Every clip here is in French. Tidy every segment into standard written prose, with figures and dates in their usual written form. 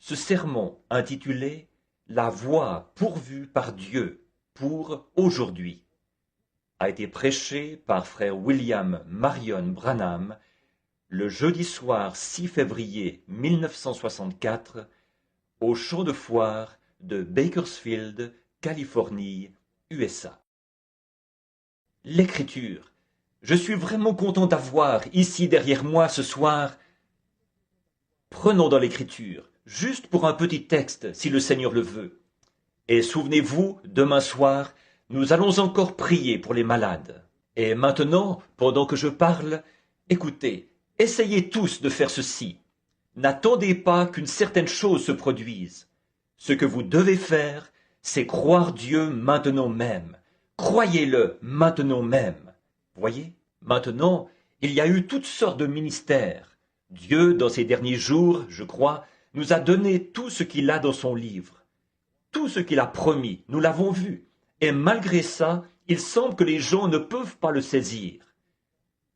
Ce sermon intitulé « La voie pourvue par Dieu pour aujourd'hui » a été prêché par frère William Marion Branham le jeudi soir 6 février 1964 au champ de foire de Bakersfield, Californie, USA. L'écriture. Je suis vraiment content d'avoir ici derrière moi ce soir. Prenons dans l'écriture, juste pour un petit texte, si le Seigneur le veut. Et souvenez-vous, demain soir, nous allons encore prier pour les malades. Et maintenant, pendant que je parle, écoutez, essayez tous de faire ceci. N'attendez pas qu'une certaine chose se produise. Ce que vous devez faire, c'est croire Dieu maintenant même. Croyez-le maintenant même. Voyez, maintenant, il y a eu toutes sortes de ministères. Dieu, dans ces derniers jours, je crois, nous a donné tout ce qu'il a dans son livre. Tout ce qu'il a promis, nous l'avons vu. Et malgré ça, il semble que les gens ne peuvent pas le saisir.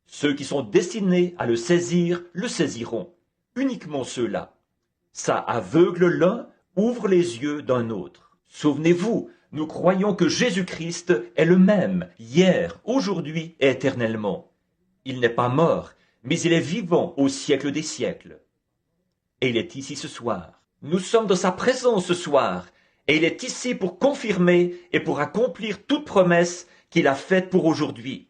Ceux qui sont destinés à le saisiront. Uniquement ceux-là. Ça aveugle l'un, ouvre les yeux d'un autre. Souvenez-vous, nous croyons que Jésus-Christ est le même, hier, aujourd'hui et éternellement. Il n'est pas mort, mais il est vivant au siècle des siècles. Et il est ici ce soir. Nous sommes dans sa présence ce soir, et il est ici pour confirmer et pour accomplir toute promesse qu'il a faite pour aujourd'hui.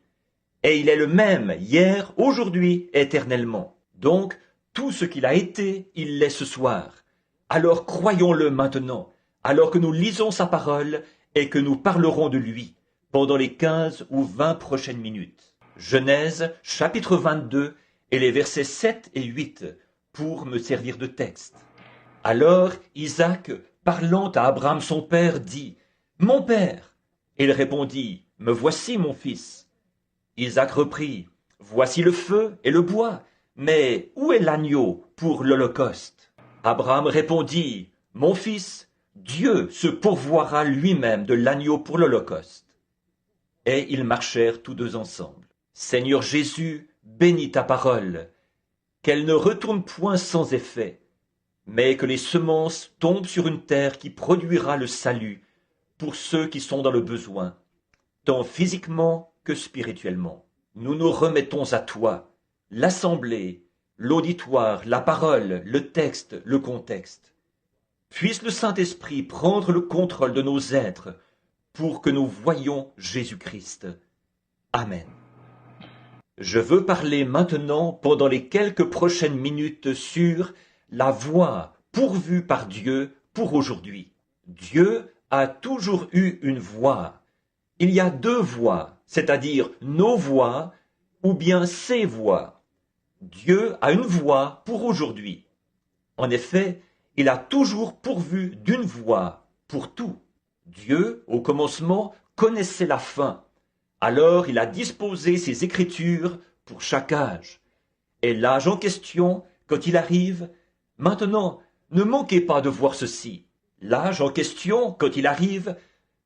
Et il est le même, hier, aujourd'hui et éternellement. Donc, tout ce qu'il a été, il l'est ce soir. Alors croyons-le maintenant, alors que nous lisons sa parole et que nous parlerons de lui pendant les 15 ou 20 prochaines minutes. Genèse, chapitre 22 et les versets 7 et 8 pour me servir de texte. Alors Isaac, parlant à Abraham son père, dit « Mon père !» Et il répondit « Me voici, mon fils. » Isaac reprit « Voici le feu et le bois, mais où est l'agneau pour l'holocauste ?» Abraham répondit « Mon fils, Dieu se pourvoira lui-même de l'agneau pour l'holocauste. » Et ils marchèrent tous deux ensemble. Seigneur Jésus, bénis ta parole, qu'elle ne retourne point sans effet, mais que les semences tombent sur une terre qui produira le salut pour ceux qui sont dans le besoin, tant physiquement que spirituellement. Nous nous remettons à toi, l'assemblée, l'auditoire, la parole, le texte, le contexte. Puisse le Saint-Esprit prendre le contrôle de nos êtres pour que nous voyions Jésus-Christ. Amen. Je veux parler maintenant pendant les quelques prochaines minutes sur la voie pourvue par Dieu pour aujourd'hui. Dieu a toujours eu une voie. Il y a deux voies, c'est-à-dire nos voies ou bien ses voies. Dieu a une voie pour aujourd'hui. En effet, il a toujours pourvu d'une voie pour tout. Dieu, au commencement, connaissait la fin. Alors il a disposé ses Écritures pour chaque âge. Et l'âge en question, quand il arrive, maintenant, ne manquez pas de voir ceci. L'âge en question, quand il arrive,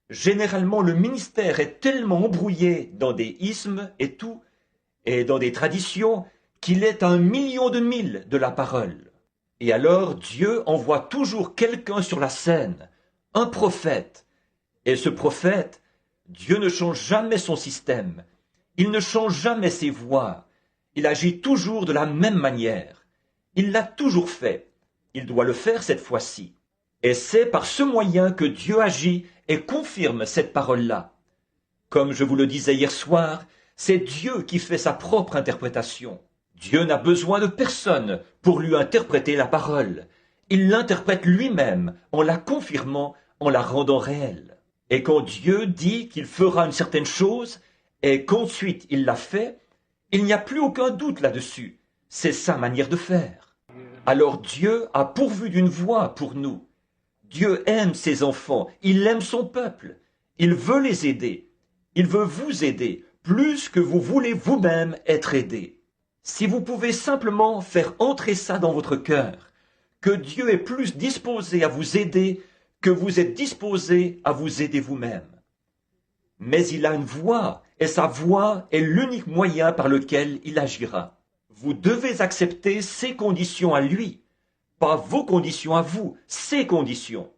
généralement le ministère est tellement embrouillé dans des ismes et tout, et dans des traditions, qu'il est à 1 000 000 de milles de la parole. Et alors Dieu envoie toujours quelqu'un sur la scène, un prophète. Et ce prophète, Dieu ne change jamais son système, il ne change jamais ses voies, il agit toujours de la même manière. Il l'a toujours fait, il doit le faire cette fois-ci. Et c'est par ce moyen que Dieu agit et confirme cette parole-là. Comme je vous le disais hier soir, c'est Dieu qui fait sa propre interprétation. Dieu n'a besoin de personne pour lui interpréter la parole. Il l'interprète lui-même en la confirmant, en la rendant réelle. Et quand Dieu dit qu'il fera une certaine chose et qu'ensuite il l'a fait, il n'y a plus aucun doute là-dessus. C'est sa manière de faire. Alors Dieu a pourvu d'une voie pour nous. Dieu aime ses enfants, il aime son peuple. Il veut les aider. Il veut vous aider plus que vous voulez vous-même être aidé. Si vous pouvez simplement faire entrer ça dans votre cœur, que Dieu est plus disposé à vous aider que vous êtes disposé à vous aider vous-même. Mais il a une voie, et sa voie est l'unique moyen par lequel il agira. Vous devez accepter ses conditions à lui, pas vos conditions à vous, ses conditions.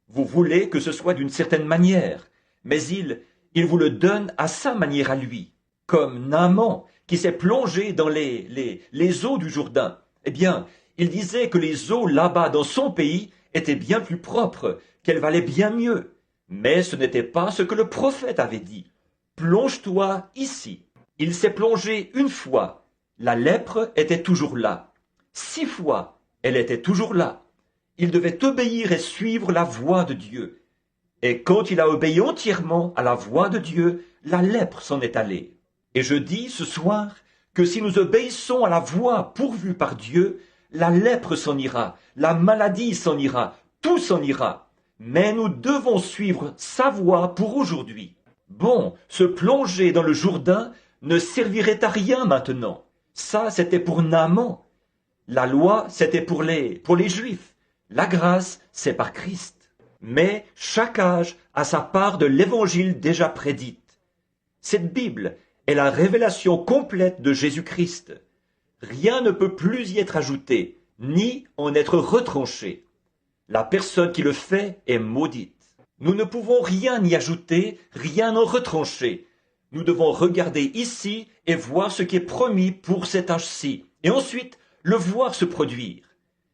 Vous voulez que ce soit d'une certaine manière, mais il vous le donne à sa manière à lui. Comme Naaman, qui s'est plongé dans les eaux du Jourdain. Eh bien, il disait que les eaux là-bas dans son pays étaient bien plus propres, qu'elles valaient bien mieux. Mais ce n'était pas ce que le prophète avait dit. Plonge-toi ici. Il s'est plongé une fois. La lèpre était toujours là. 6 fois, elle était toujours là. Il devait obéir et suivre la voie de Dieu. Et quand il a obéi entièrement à la voix de Dieu, la lèpre s'en est allée. Et je dis ce soir que si nous obéissons à la voix pourvue par Dieu, la lèpre s'en ira, la maladie s'en ira, tout s'en ira. Mais nous devons suivre sa voie pour aujourd'hui. Bon, se plonger dans le Jourdain ne servirait à rien maintenant. Ça, c'était pour Naaman. La loi, c'était pour les Juifs. La grâce, c'est par Christ. Mais chaque âge a sa part de l'évangile déjà prédite. Cette Bible est la révélation complète de Jésus-Christ. Rien ne peut plus y être ajouté, ni en être retranché. La personne qui le fait est maudite. Nous ne pouvons rien y ajouter, rien en retrancher. Nous devons regarder ici et voir ce qui est promis pour cet âge-ci, et ensuite le voir se produire.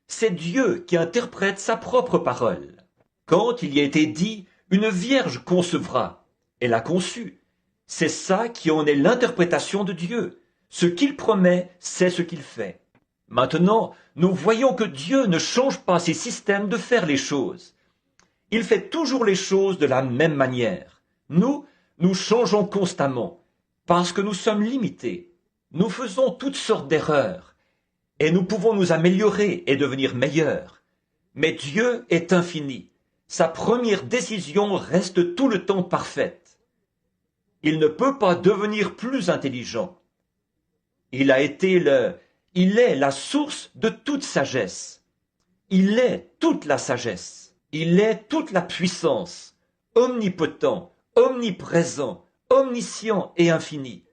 C'est Dieu qui interprète sa propre parole. Quand il y a été dit « une vierge concevra », elle a conçu. C'est ça qui en est l'interprétation de Dieu. Ce qu'il promet, c'est ce qu'il fait. Maintenant, nous voyons que Dieu ne change pas ses systèmes de faire les choses. Il fait toujours les choses de la même manière. Nous changeons constamment, parce que nous sommes limités. Nous faisons toutes sortes d'erreurs, et nous pouvons nous améliorer et devenir meilleurs. Mais Dieu est infini. Sa première décision reste tout le temps parfaite. Il ne peut pas devenir plus intelligent. Il est la source de toute sagesse. Il est toute la sagesse. Il est toute la puissance, omnipotent, omniprésent, omniscient et infini.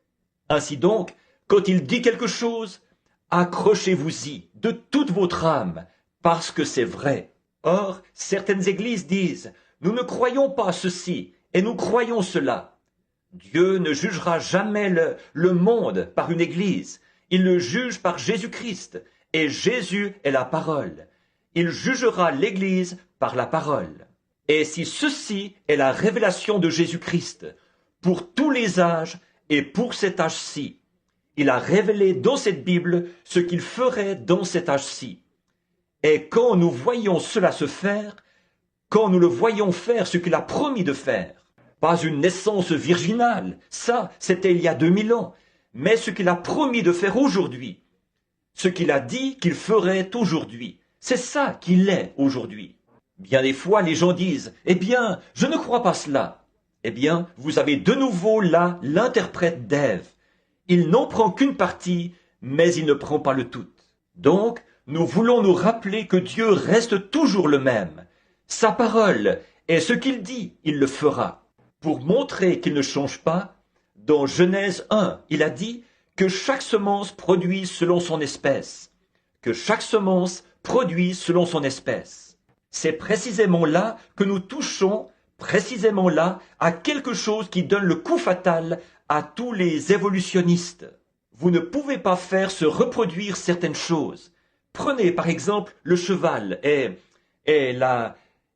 Ainsi donc, quand il dit quelque chose, accrochez-vous-y de toute votre âme, parce que c'est vrai. Or, certaines églises disent, nous ne croyons pas ceci, et nous croyons cela. Dieu ne jugera jamais le monde par une église, il le juge par Jésus-Christ, et Jésus est la parole. Il jugera l'église par la parole. Et si ceci est la révélation de Jésus-Christ, pour tous les âges et pour cet âge-ci, il a révélé dans cette Bible ce qu'il ferait dans cet âge-ci. Et quand nous voyons cela se faire, quand nous le voyons faire ce qu'il a promis de faire, pas une naissance virginale, ça c'était il y a 2000 ans, mais ce qu'il a promis de faire aujourd'hui, ce qu'il a dit qu'il ferait aujourd'hui, c'est ça qu'il est aujourd'hui. Bien des fois les gens disent, eh bien, je ne crois pas cela. Eh bien, vous avez de nouveau là l'interprète d'Ève. Il n'en prend qu'une partie, mais il ne prend pas le tout. Donc, nous voulons nous rappeler que Dieu reste toujours le même. Sa parole est ce qu'il dit, il le fera. Pour montrer qu'il ne change pas, dans Genèse 1, il a dit que chaque semence produit selon son espèce. Que chaque semence produit selon son espèce. C'est précisément là que nous touchons, précisément là, à quelque chose qui donne le coup fatal à tous les évolutionnistes. Vous ne pouvez pas faire se reproduire certaines choses. Prenez par exemple le cheval et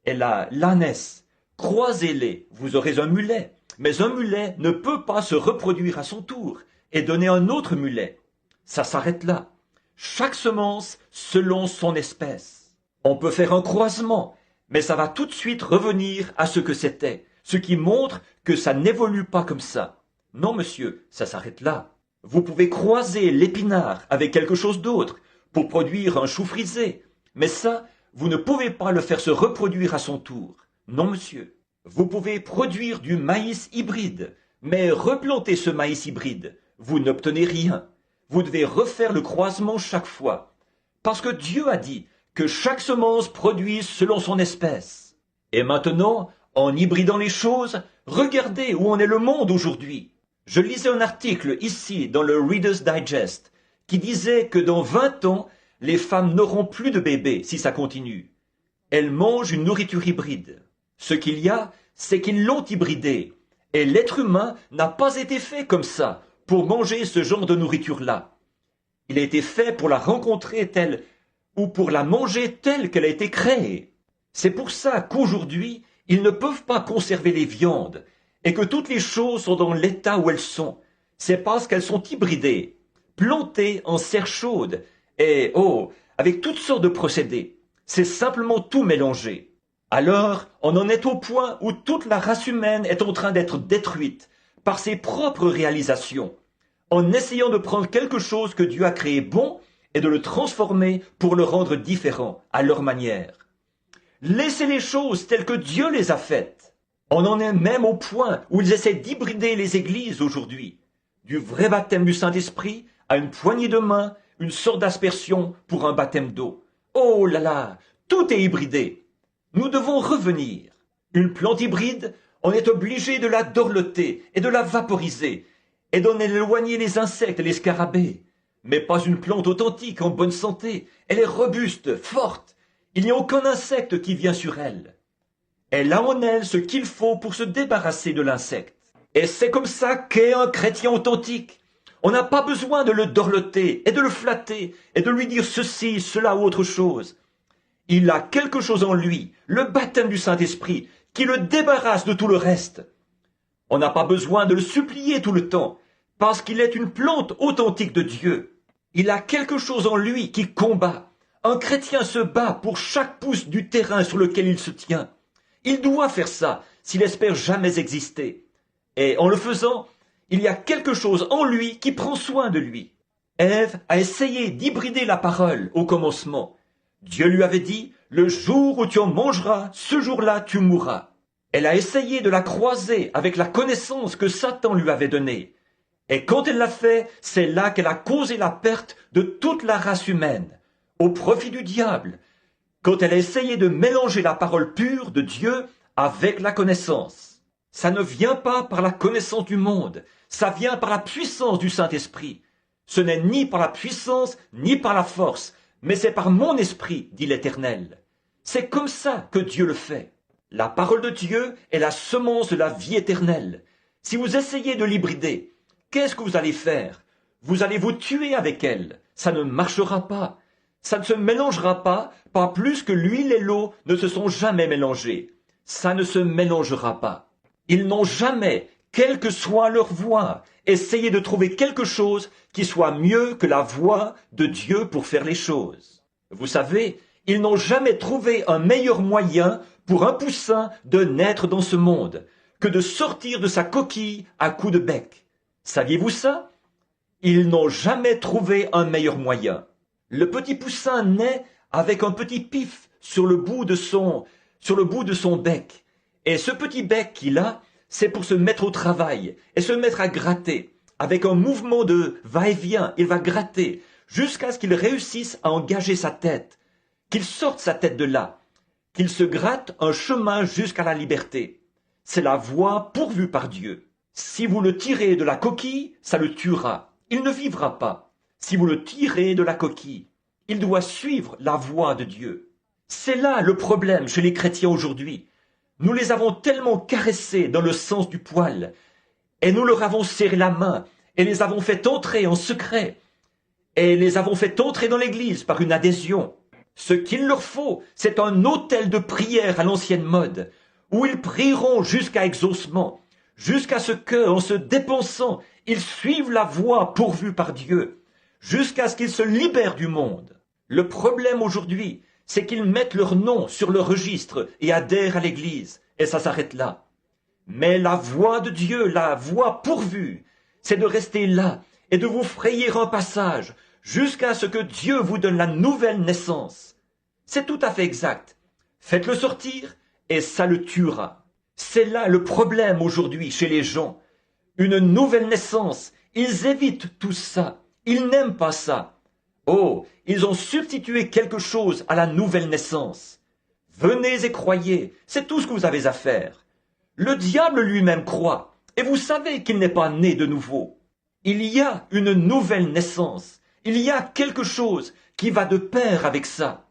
l'ânesse. Croisez-les, vous aurez un mulet. Mais un mulet ne peut pas se reproduire à son tour et donner un autre mulet. Ça s'arrête là. Chaque semence selon son espèce. On peut faire un croisement, mais ça va tout de suite revenir à ce que c'était, ce qui montre que ça n'évolue pas comme ça. Non, monsieur, ça s'arrête là. Vous pouvez croiser l'épinard avec quelque chose d'autre pour produire un chou frisé, mais ça, vous ne pouvez pas le faire se reproduire à son tour. Non, monsieur. Vous pouvez produire du maïs hybride, mais replanter ce maïs hybride, vous n'obtenez rien. Vous devez refaire le croisement chaque fois, parce que Dieu a dit que chaque semence produise selon son espèce. Et maintenant, en hybridant les choses, regardez où en est le monde aujourd'hui. Je lisais un article ici dans le Reader's Digest qui disait que dans 20 ans, les femmes n'auront plus de bébés si ça continue. Elles mangent une nourriture hybride. Ce qu'il y a, c'est qu'ils l'ont hybridée. Et l'être humain n'a pas été fait comme ça, pour manger ce genre de nourriture-là. Il a été fait pour la rencontrer telle, ou pour la manger telle qu'elle a été créée. C'est pour ça qu'aujourd'hui, ils ne peuvent pas conserver les viandes, et que toutes les choses sont dans l'état où elles sont. C'est parce qu'elles sont hybridées, plantées en serre chaude, et, avec toutes sortes de procédés. C'est simplement tout mélangé. Alors, on en est au point où toute la race humaine est en train d'être détruite par ses propres réalisations, en essayant de prendre quelque chose que Dieu a créé bon et de le transformer pour le rendre différent à leur manière. Laissez les choses telles que Dieu les a faites. On en est même au point où ils essaient d'hybrider les églises aujourd'hui, du vrai baptême du Saint-Esprit à une poignée de main, une sorte d'aspersion pour un baptême d'eau. Oh là là, tout est hybridé. Nous devons revenir. Une plante hybride, on est obligé de la dorloter et de la vaporiser et d'en éloigner les insectes et les scarabées. Mais pas une plante authentique, en bonne santé. Elle est robuste, forte. Il n'y a aucun insecte qui vient sur elle. Elle a en elle ce qu'il faut pour se débarrasser de l'insecte. Et c'est comme ça qu'est un chrétien authentique. On n'a pas besoin de le dorloter et de le flatter et de lui dire ceci, cela ou autre chose. Il a quelque chose en lui, le baptême du Saint-Esprit, qui le débarrasse de tout le reste. On n'a pas besoin de le supplier tout le temps, parce qu'il est une plante authentique de Dieu. Il a quelque chose en lui qui combat. Un chrétien se bat pour chaque pouce du terrain sur lequel il se tient. Il doit faire ça s'il espère jamais exister. Et en le faisant, il y a quelque chose en lui qui prend soin de lui. Ève a essayé d'hybrider la parole au commencement. Dieu lui avait dit, « Le jour où tu en mangeras, ce jour-là tu mourras. » Elle a essayé de la croiser avec la connaissance que Satan lui avait donnée. Et quand elle l'a fait, c'est là qu'elle a causé la perte de toute la race humaine, au profit du diable, quand elle a essayé de mélanger la parole pure de Dieu avec la connaissance. Ça ne vient pas par la connaissance du monde, ça vient par la puissance du Saint-Esprit. Ce n'est ni par la puissance, ni par la force, mais c'est par mon esprit, dit l'Éternel. C'est comme ça que Dieu le fait. La parole de Dieu est la semence de la vie éternelle. Si vous essayez de l'hybrider, qu'est-ce que vous allez faire? Vous allez vous tuer avec elle. Ça ne marchera pas. Ça ne se mélangera pas plus que l'huile et l'eau ne se sont jamais mélangés. Ça ne se mélangera pas. Ils n'ont jamais, quelle que soit leur voie, essayé de trouver quelque chose qui soit mieux que la voie de Dieu pour faire les choses. Vous savez, ils n'ont jamais trouvé un meilleur moyen pour un poussin de naître dans ce monde que de sortir de sa coquille à coups de bec. Saviez-vous ça? Ils n'ont jamais trouvé un meilleur moyen. Le petit poussin naît avec un petit pif sur le bout de son bec. Et ce petit bec qu'il a, c'est pour se mettre au travail et se mettre à gratter. Avec un mouvement de va-et-vient, il va gratter jusqu'à ce qu'il réussisse à engager sa tête, qu'il sorte sa tête de là, qu'il se gratte un chemin jusqu'à la liberté. C'est la voie pourvue par Dieu. Si vous le tirez de la coquille, ça le tuera. Il ne vivra pas. Si vous le tirez de la coquille, il doit suivre la voie de Dieu. C'est là le problème chez les chrétiens aujourd'hui. Nous les avons tellement caressés dans le sens du poil, et nous leur avons serré la main, et les avons fait entrer en secret, et les avons fait entrer dans l'église par une adhésion. Ce qu'il leur faut, c'est un autel de prière à l'ancienne mode, où ils prieront jusqu'à exaucement, jusqu'à ce que, en se dépensant, ils suivent la voie pourvue par Dieu, jusqu'à ce qu'ils se libèrent du monde. Le problème aujourd'hui, c'est qu'ils mettent leur nom sur le registre et adhèrent à l'église, et ça s'arrête là. Mais la voie de Dieu, la voie pourvue, c'est de rester là et de vous frayer un passage jusqu'à ce que Dieu vous donne la nouvelle naissance. C'est tout à fait exact. Faites-le sortir et ça le tuera. C'est là le problème aujourd'hui chez les gens. Une nouvelle naissance, ils évitent tout ça. Ils n'aiment pas ça. Oh, ils ont substitué quelque chose à la nouvelle naissance. Venez et croyez, c'est tout ce que vous avez à faire. Le diable lui-même croit, et vous savez qu'il n'est pas né de nouveau. Il y a une nouvelle naissance, il y a quelque chose qui qui va de pair avec ça.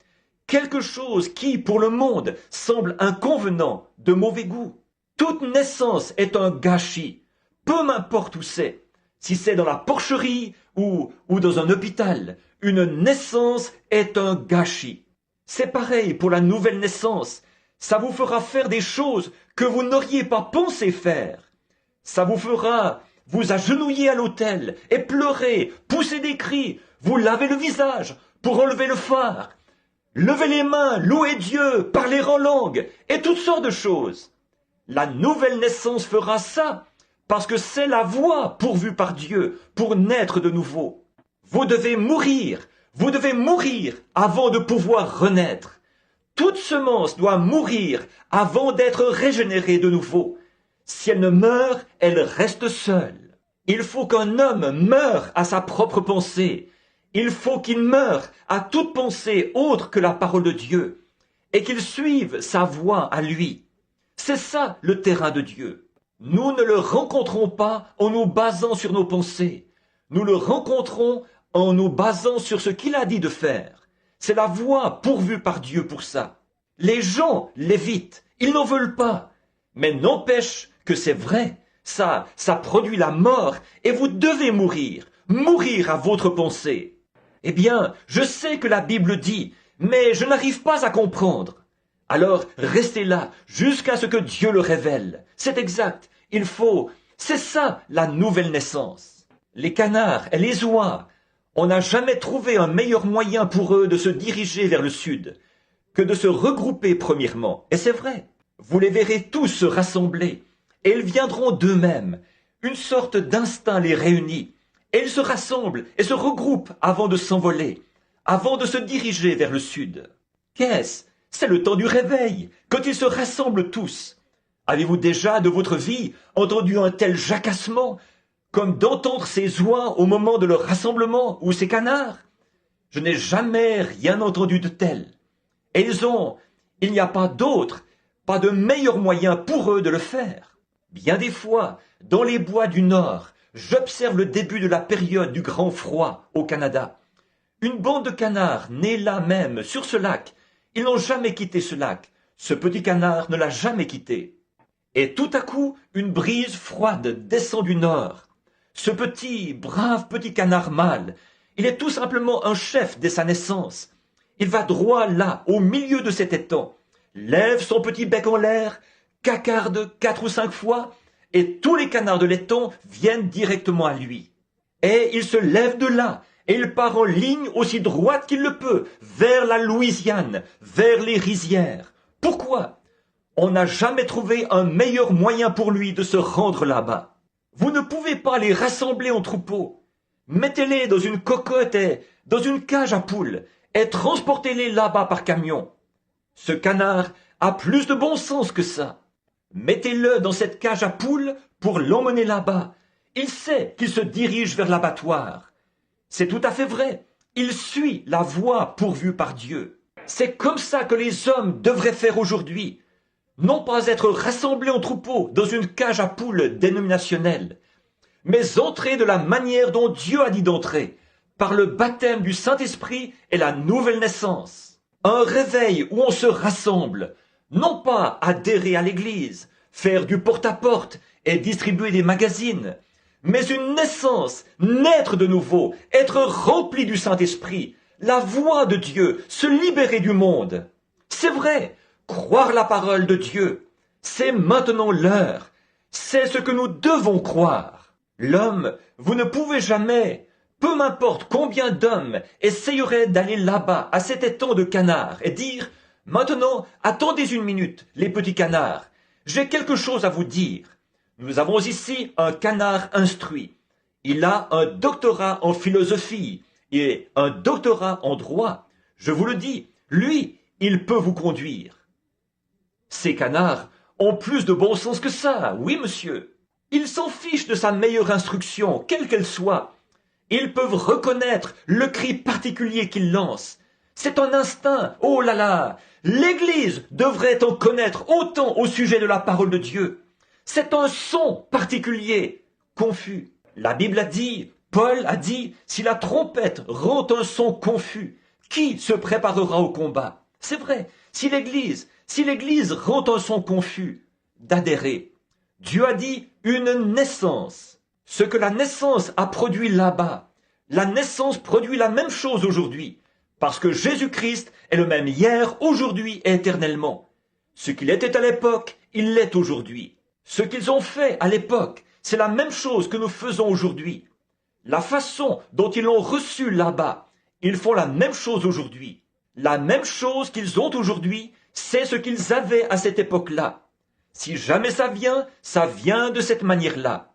Quelque chose qui, pour le monde, semble inconvenant, de mauvais goût. Toute naissance est un gâchis, peu m'importe où c'est. Si c'est dans la porcherie ou dans un hôpital, une naissance est un gâchis. C'est pareil pour la nouvelle naissance. Ça vous fera faire des choses que vous n'auriez pas pensé faire. Ça vous fera vous agenouiller à l'autel et pleurer, pousser des cris, vous laver le visage pour enlever le fard, lever les mains, louer Dieu, parler en langue et toutes sortes de choses. La nouvelle naissance fera ça parce que c'est la voie pourvue par Dieu pour naître de nouveau. Vous devez mourir avant de pouvoir renaître. Toute semence doit mourir avant d'être régénérée de nouveau. Si elle ne meurt, elle reste seule. Il faut qu'un homme meure à sa propre pensée. Il faut qu'il meure à toute pensée autre que la parole de Dieu et qu'il suive sa voie à lui. C'est ça le terrain de Dieu. Nous ne le rencontrons pas en nous basant sur nos pensées. Nous le rencontrons en nous basant sur ce qu'il a dit de faire. C'est la voie pourvue par Dieu pour ça. Les gens l'évitent, ils n'en veulent pas. Mais n'empêche que c'est vrai, ça produit la mort et vous devez mourir à votre pensée. Eh bien, je sais que la Bible dit, mais je n'arrive pas à comprendre. Alors, restez là jusqu'à ce que Dieu le révèle. C'est exact, c'est ça la nouvelle naissance. Les canards et les oies, on n'a jamais trouvé un meilleur moyen pour eux de se diriger vers le sud que de se regrouper premièrement. Et c'est vrai, vous les verrez tous se rassembler, et ils viendront d'eux-mêmes. Une sorte d'instinct les réunit, et ils se rassemblent et se regroupent avant de s'envoler, avant de se diriger vers le sud. Qu'est-ce? C'est le temps du réveil, quand ils se rassemblent tous. Avez-vous déjà, de votre vie, entendu un tel jacassement, comme d'entendre ces oies au moment de leur rassemblement, ou ces canards? Je n'ai jamais rien entendu de tel. Et il n'y a pas d'autre, pas de meilleur moyen pour eux de le faire. Bien des fois, dans les bois du Nord, j'observe le début de la période du grand froid au Canada. Une bande de canards nés là même, sur ce lac. Ils n'ont jamais quitté ce lac. Ce petit canard ne l'a jamais quitté. Et tout à coup, une brise froide descend du nord. Ce brave petit canard mâle, il est tout simplement un chef dès sa naissance. Il va droit là, au milieu de cet étang, lève son petit bec en l'air, cacarde 4 ou 5 fois, et tous les canards de l'étang viennent directement à lui. Et il se lève de là, et il part en ligne aussi droite qu'il le peut, vers la Louisiane, vers les rizières. Pourquoi? On n'a jamais trouvé un meilleur moyen pour lui de se rendre là-bas. Vous ne pouvez pas les rassembler en troupeau. Mettez-les dans une cocotte et dans une cage à poules, et transportez-les là-bas par camion. Ce canard a plus de bon sens que ça. Mettez-le dans cette cage à poules pour l'emmener là-bas. Il sait qu'il se dirige vers l'abattoir. C'est tout à fait vrai. Il suit la voie pourvue par Dieu. C'est comme ça que les hommes devraient faire aujourd'hui. Non pas être rassemblés en troupeau dans une cage à poules dénominationnelle, mais entrer de la manière dont Dieu a dit d'entrer, par le baptême du Saint-Esprit et la nouvelle naissance. Un réveil où on se rassemble, non pas adhérer à l'église, faire du porte-à-porte et distribuer des magazines, mais une naissance, naître de nouveau, être rempli du Saint-Esprit, la voix de Dieu, se libérer du monde. C'est vrai, croire la parole de Dieu, c'est maintenant l'heure, c'est ce que nous devons croire. L'homme, vous ne pouvez jamais, peu m'importe combien d'hommes essayeraient d'aller là-bas, à cet étang de canards, et dire « Maintenant, attendez une minute, les petits canards, j'ai quelque chose à vous dire. Nous avons ici un canard instruit. Il a un doctorat en philosophie et un doctorat en droit. Je vous le dis, lui, il peut vous conduire. » Ces canards ont plus de bon sens que ça, oui monsieur. Ils s'en fichent de sa meilleure instruction, quelle qu'elle soit. Ils peuvent reconnaître le cri particulier qu'il lance. C'est un instinct, oh là là. L'Église devrait en connaître autant au sujet de la parole de Dieu. C'est un son particulier, confus. La Bible a dit, Paul a dit, si la trompette rend un son confus, Qui se préparera au combat? C'est vrai, si l'Église rend un son confus d'adhérer, Dieu a dit une naissance. Ce que la naissance a produit là-bas, la naissance produit la même chose aujourd'hui, parce que Jésus-Christ est le même hier, aujourd'hui et éternellement. Ce qu'il était à l'époque, il l'est aujourd'hui. Ce qu'ils ont fait à l'époque, c'est la même chose que nous faisons aujourd'hui. La façon dont ils l'ont reçu là-bas, ils font la même chose aujourd'hui. La même chose qu'ils ont aujourd'hui, c'est ce qu'ils avaient à cette époque-là. Si jamais ça vient de cette manière-là.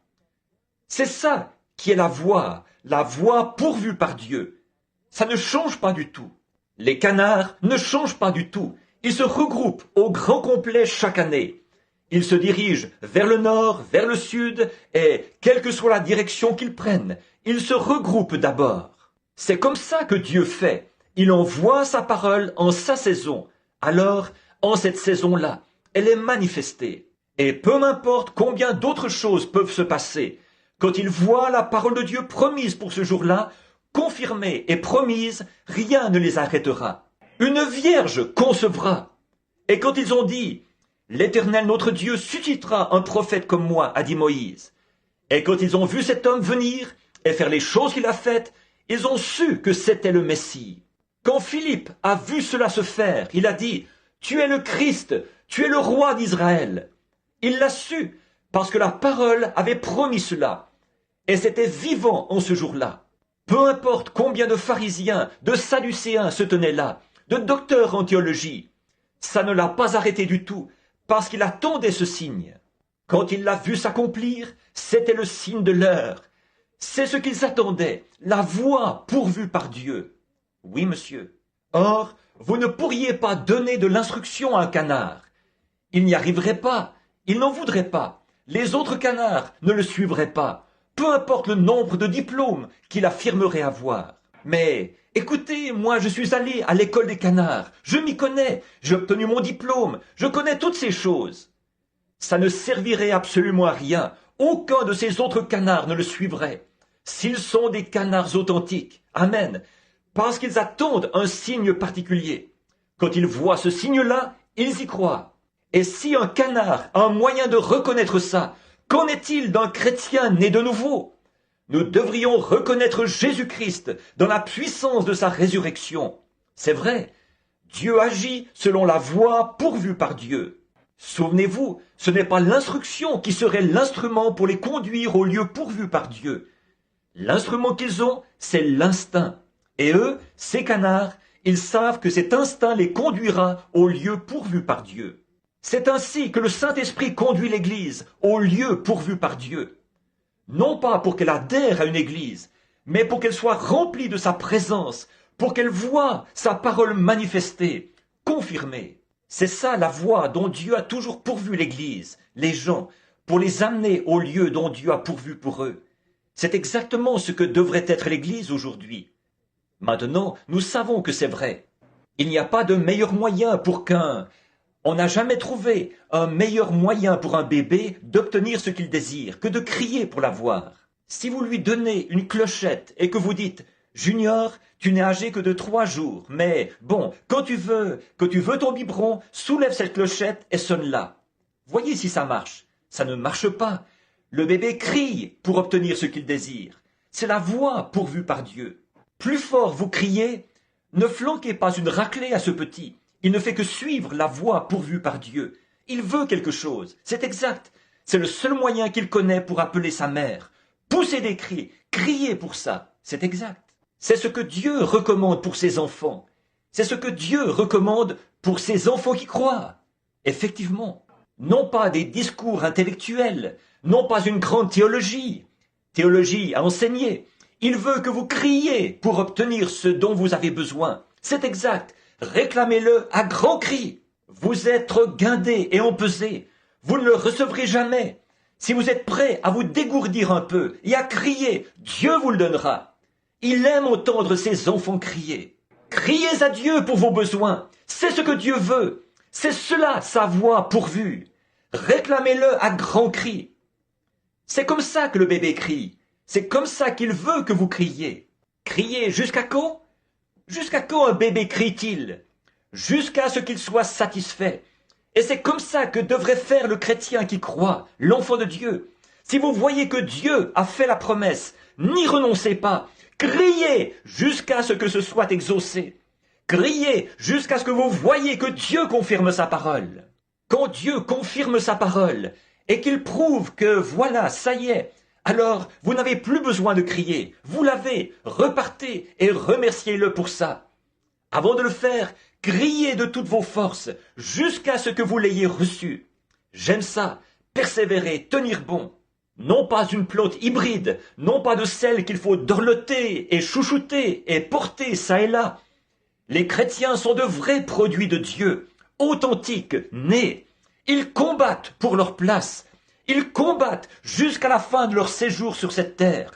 C'est ça qui est la voie pourvue par Dieu. Ça ne change pas du tout. Les canards ne changent pas du tout. Ils se regroupent au grand complet chaque année. Ils se dirigent vers le nord, vers le sud, et quelle que soit la direction qu'ils prennent, ils se regroupent d'abord. C'est comme ça que Dieu fait. Il envoie sa parole en sa saison. Alors, en cette saison-là, elle est manifestée. Et peu m'importe combien d'autres choses peuvent se passer, quand ils voient la parole de Dieu promise pour ce jour-là, confirmée et promise, rien ne les arrêtera. Une vierge concevra. Et quand ils ont dit « L'Éternel notre Dieu suscitera un prophète comme moi », a dit Moïse. Et quand ils ont vu cet homme venir et faire les choses qu'il a faites, ils ont su que c'était le Messie. Quand Philippe a vu cela se faire, il a dit « Tu es le Christ, tu es le roi d'Israël ». Il l'a su parce que la parole avait promis cela. Et c'était vivant en ce jour-là. Peu importe combien de pharisiens, de sadducéens se tenaient là, de docteurs en théologie, ça ne l'a pas arrêté du tout, parce qu'il attendait ce signe. Quand il l'a vu s'accomplir, c'était le signe de l'heure. C'est ce qu'ils attendaient, la voie pourvue par Dieu. Oui, monsieur. Or, vous ne pourriez pas donner de l'instruction à un canard. Il n'y arriverait pas, il n'en voudrait pas. Les autres canards ne le suivraient pas. Peu importe le nombre de diplômes qu'il affirmerait avoir. Mais écoutez, moi je suis allé à l'école des canards, je m'y connais, j'ai obtenu mon diplôme, je connais toutes ces choses. Ça ne servirait absolument à rien, aucun de ces autres canards ne le suivrait. S'ils sont des canards authentiques, amen, parce qu'ils attendent un signe particulier. Quand ils voient ce signe-là, ils y croient. Et si un canard a un moyen de reconnaître ça, qu'en est-il d'un chrétien né de nouveau? Nous devrions reconnaître Jésus-Christ dans la puissance de sa résurrection. C'est vrai, Dieu agit selon la voie pourvue par Dieu. Souvenez-vous, ce n'est pas l'instruction qui serait l'instrument pour les conduire au lieu pourvu par Dieu. L'instrument qu'ils ont, c'est l'instinct. Et eux, ces canards, ils savent que cet instinct les conduira au lieu pourvu par Dieu. C'est ainsi que le Saint-Esprit conduit l'Église au lieu pourvu par Dieu. Non pas pour qu'elle adhère à une Église, mais pour qu'elle soit remplie de sa présence, pour qu'elle voie sa parole manifestée, confirmée. C'est ça la voie dont Dieu a toujours pourvu l'Église, les gens, pour les amener au lieu dont Dieu a pourvu pour eux. C'est exactement ce que devrait être l'Église aujourd'hui. Maintenant, nous savons que c'est vrai. Il n'y a pas de meilleur moyen pour On n'a jamais trouvé un meilleur moyen pour un bébé d'obtenir ce qu'il désire que de crier pour l'avoir. Si vous lui donnez une clochette et que vous dites « Junior, tu n'es âgé que de 3 jours, mais bon, quand tu veux ton biberon, soulève cette clochette et sonne-la. » Voyez si ça marche. Ça ne marche pas. Le bébé crie pour obtenir ce qu'il désire. C'est la voie pourvue par Dieu. Plus fort vous criez, ne flanquez pas une raclée à ce petit. Il ne fait que suivre la voie pourvue par Dieu. Il veut quelque chose, c'est exact. C'est le seul moyen qu'il connaît pour appeler sa mère. Poussez des cris, criez pour ça, c'est exact. C'est ce que Dieu recommande pour ses enfants. C'est ce que Dieu recommande pour ses enfants qui croient. Effectivement, non pas des discours intellectuels, non pas une grande théologie à enseigner. Il veut que vous criez pour obtenir ce dont vous avez besoin. C'est exact. Réclamez-le à grands cris. Vous êtes guindés et empesés. Vous ne le recevrez jamais. Si vous êtes prêts à vous dégourdir un peu et à crier, Dieu vous le donnera. Il aime entendre ses enfants crier. Criez à Dieu pour vos besoins. C'est ce que Dieu veut. C'est cela sa voix pourvue. Réclamez-le à grands cris. C'est comme ça que le bébé crie. C'est comme ça qu'il veut que vous criez. Criez jusqu'à quand? Jusqu'à quand un bébé crie-t-il? Jusqu'à ce qu'il soit satisfait. Et c'est comme ça que devrait faire le chrétien qui croit, l'enfant de Dieu. Si vous voyez que Dieu a fait la promesse, n'y renoncez pas. Criez jusqu'à ce que ce soit exaucé. Criez jusqu'à ce que vous voyez que Dieu confirme sa parole. Quand Dieu confirme sa parole et qu'il prouve que voilà, ça y est, alors vous n'avez plus besoin de crier. Vous l'avez, repartez et remerciez-le pour ça. Avant de le faire, criez de toutes vos forces jusqu'à ce que vous l'ayez reçu. J'aime ça, persévérer, tenir bon. Non pas une plante hybride, non pas de celle qu'il faut dorloter et chouchouter et porter ça et là. Les chrétiens sont de vrais produits de Dieu, authentiques, nés. Ils combattent pour leur place. Ils combattent jusqu'à la fin de leur séjour sur cette terre.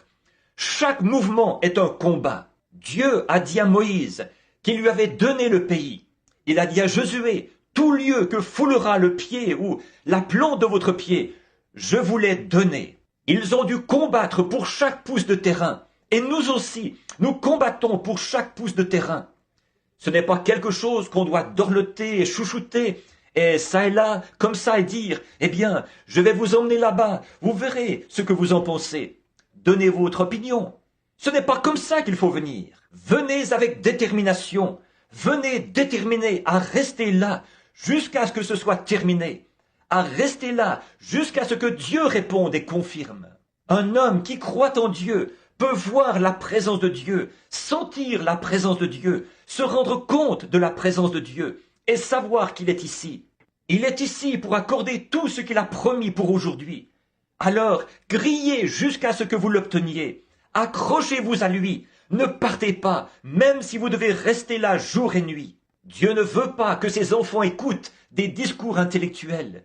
Chaque mouvement est un combat. Dieu a dit à Moïse qu'il lui avait donné le pays. Il a dit à Josué, tout lieu que foulera le pied ou la plante de votre pied, je vous l'ai donné. Ils ont dû combattre pour chaque pouce de terrain. Et nous aussi, nous combattons pour chaque pouce de terrain. Ce n'est pas quelque chose qu'on doit dorloter et chouchouter, et ça et là, comme ça, et dire, eh bien, je vais vous emmener là-bas, vous verrez ce que vous en pensez. Donnez votre opinion. Ce n'est pas comme ça qu'il faut venir. Venez avec détermination. Venez déterminés à rester là jusqu'à ce que ce soit terminé. À rester là jusqu'à ce que Dieu réponde et confirme. Un homme qui croit en Dieu peut voir la présence de Dieu, sentir la présence de Dieu, se rendre compte de la présence de Dieu et savoir qu'il est ici. Il est ici pour accorder tout ce qu'il a promis pour aujourd'hui. Alors, criez jusqu'à ce que vous l'obteniez. Accrochez-vous à lui. Ne partez pas, même si vous devez rester là jour et nuit. Dieu ne veut pas que ses enfants écoutent des discours intellectuels.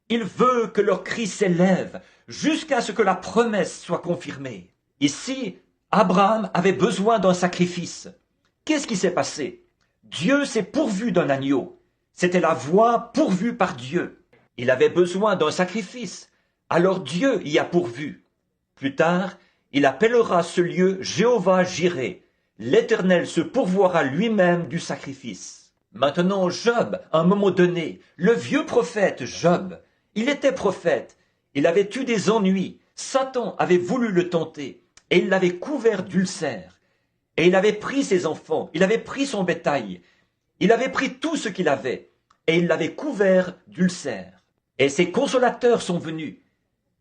Il veut que leur cri s'élève jusqu'à ce que la promesse soit confirmée. Ici, Abraham avait besoin d'un sacrifice. Qu'est-ce qui s'est passé? Dieu s'est pourvu d'un agneau. C'était la voie pourvue par Dieu. Il avait besoin d'un sacrifice. Alors Dieu y a pourvu. Plus tard, il appellera ce lieu Jéhovah-Jireh. L'Éternel se pourvoira lui-même du sacrifice. Maintenant, Job, à un moment donné, le vieux prophète Job, il était prophète. Il avait eu des ennuis. Satan avait voulu le tenter et il l'avait couvert d'ulcères. Et il avait pris ses enfants, il avait pris son bétail, il avait pris tout ce qu'il avait et il l'avait couvert d'ulcères. Et ses consolateurs sont venus.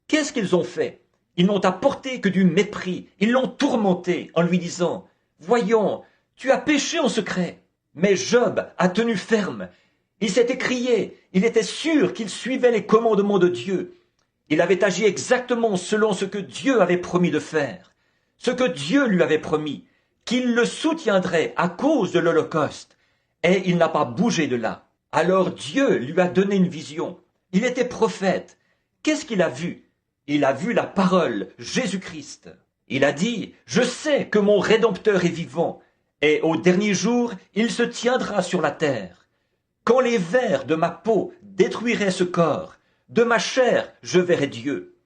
Qu'est-ce qu'ils ont fait? Ils n'ont apporté que du mépris. Ils l'ont tourmenté en lui disant, « Voyons, tu as péché en secret. » Mais Job a tenu ferme. Il s'est écrié. Il était sûr qu'il suivait les commandements de Dieu. Il avait agi exactement selon ce que Dieu avait promis de faire. Ce que Dieu lui avait promis, qu'il le soutiendrait à cause de l'Holocauste. Et il n'a pas bougé de là. Alors Dieu lui a donné une vision. Il était prophète. Qu'est-ce qu'il a vu? Il a vu la parole, Jésus-Christ. Il a dit, « Je sais que mon Rédempteur est vivant, et au dernier jour, il se tiendra sur la terre. Quand les vers de ma peau détruiraient ce corps, de ma chair, je verrai Dieu. »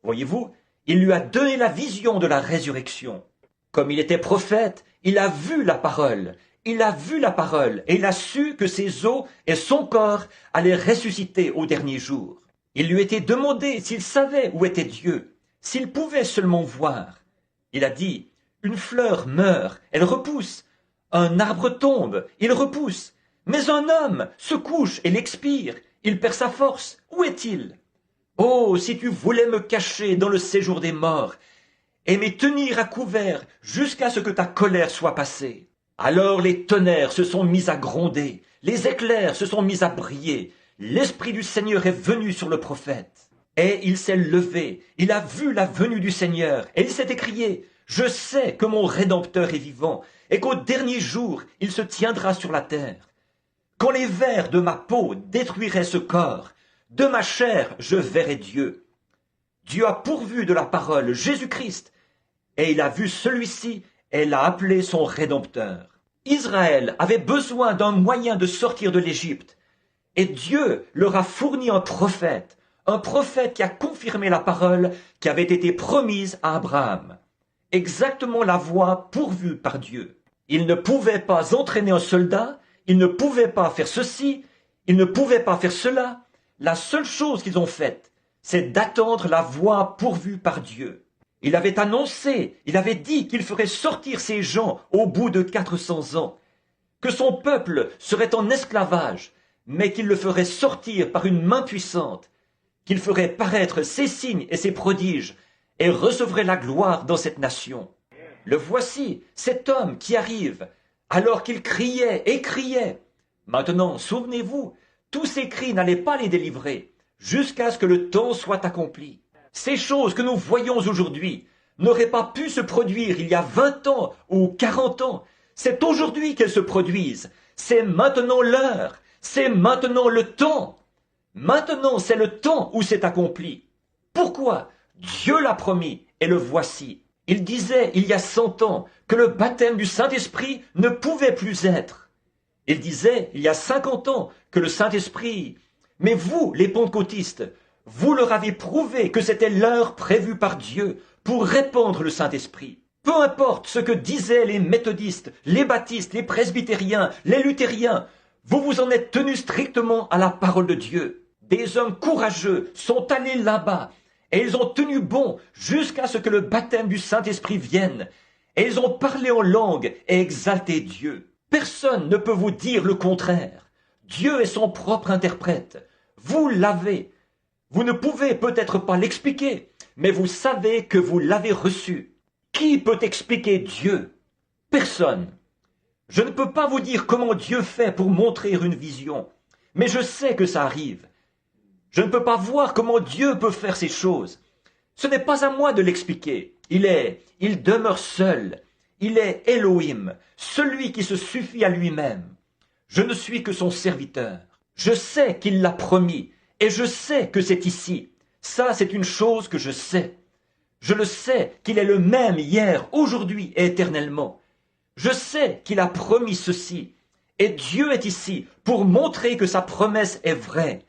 Voyez-vous, il lui a donné la vision de la résurrection. Comme il était prophète, il a vu la parole. Il a vu la parole, et il a su que ses os et son corps allaient ressusciter au dernier jour. Il lui était demandé s'il savait où était Dieu, s'il pouvait seulement voir. Il a dit, « Une fleur meurt, elle repousse. Un arbre tombe, il repousse. Mais un homme se couche et l'expire, il perd sa force. Où est-il? Oh, si tu voulais me cacher dans le séjour des morts et me tenir à couvert jusqu'à ce que ta colère soit passée. » Alors les tonnerres se sont mis à gronder, les éclairs se sont mis à briller. L'Esprit du Seigneur est venu sur le prophète. Et il s'est levé, il a vu la venue du Seigneur, et il s'est écrié, « Je sais que mon Rédempteur est vivant, et qu'au dernier jour, il se tiendra sur la terre. Quand les vers de ma peau détruiraient ce corps, de ma chair je verrai Dieu. » Dieu a pourvu de la parole Jésus-Christ, et il a vu celui-ci, et l'a appelé son Rédempteur. Israël avait besoin d'un moyen de sortir de l'Égypte, et Dieu leur a fourni un prophète qui a confirmé la parole qui avait été promise à Abraham. Exactement la voie pourvue par Dieu. Ils ne pouvaient pas entraîner un soldat, ils ne pouvaient pas faire ceci, ils ne pouvaient pas faire cela. La seule chose qu'ils ont faite, c'est d'attendre la voie pourvue par Dieu. Il avait annoncé, il avait dit qu'il ferait sortir ces gens au bout de 400 ans, que son peuple serait en esclavage, mais qu'il le ferait sortir par une main puissante, qu'il ferait paraître ses signes et ses prodiges, et recevrait la gloire dans cette nation. Le voici, cet homme qui arrive, alors qu'il criait et criait. Maintenant, souvenez-vous, tous ces cris n'allaient pas les délivrer, jusqu'à ce que le temps soit accompli. Ces choses que nous voyons aujourd'hui n'auraient pas pu se produire il y a 20 ans ou 40 ans. C'est aujourd'hui qu'elles se produisent. C'est maintenant l'heure. C'est maintenant le temps. Maintenant, c'est le temps où c'est accompli. Pourquoi? Dieu l'a promis, et le voici. Il disait il y a 100 ans que le baptême du Saint-Esprit ne pouvait plus être. Il disait il y a 50 ans que le Saint-Esprit... Mais vous, les pentecôtistes, vous leur avez prouvé que c'était l'heure prévue par Dieu pour répandre le Saint-Esprit. Peu importe ce que disaient les méthodistes, les baptistes, les presbytériens, les luthériens, vous vous en êtes tenus strictement à la parole de Dieu. Des hommes courageux sont allés là-bas et ils ont tenu bon jusqu'à ce que le baptême du Saint-Esprit vienne. Et ils ont parlé en langue et exalté Dieu. Personne ne peut vous dire le contraire. Dieu est son propre interprète. Vous l'avez. Vous ne pouvez peut-être pas l'expliquer, mais vous savez que vous l'avez reçu. Qui peut expliquer Dieu? Personne. Je ne peux pas vous dire comment Dieu fait pour montrer une vision, mais je sais que ça arrive. Je ne peux pas voir comment Dieu peut faire ces choses. Ce n'est pas à moi de l'expliquer. Il demeure seul. Il est Elohim, celui qui se suffit à lui-même. Je ne suis que son serviteur. Je sais qu'il l'a promis, et je sais que c'est ici. Ça, c'est une chose que je sais. Je le sais qu'il est le même hier, aujourd'hui et éternellement. Je sais qu'il a promis ceci, et Dieu est ici pour montrer que sa promesse est vraie.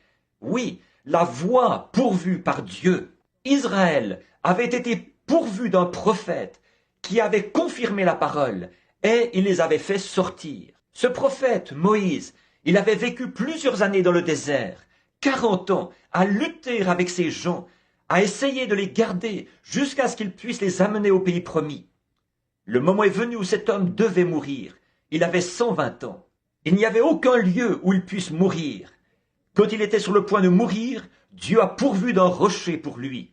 Oui, la voie pourvue par Dieu. Israël avait été pourvu d'un prophète qui avait confirmé la parole, et il les avait fait sortir. Ce prophète, Moïse, il avait vécu plusieurs années dans le désert, 40 ans, à lutter avec ces gens, à essayer de les garder jusqu'à ce qu'ils puissent les amener au pays promis. Le moment est venu où cet homme devait mourir. Il avait 120 ans. Il n'y avait aucun lieu où il puisse mourir. Quand il était sur le point de mourir, Dieu a pourvu d'un rocher pour lui.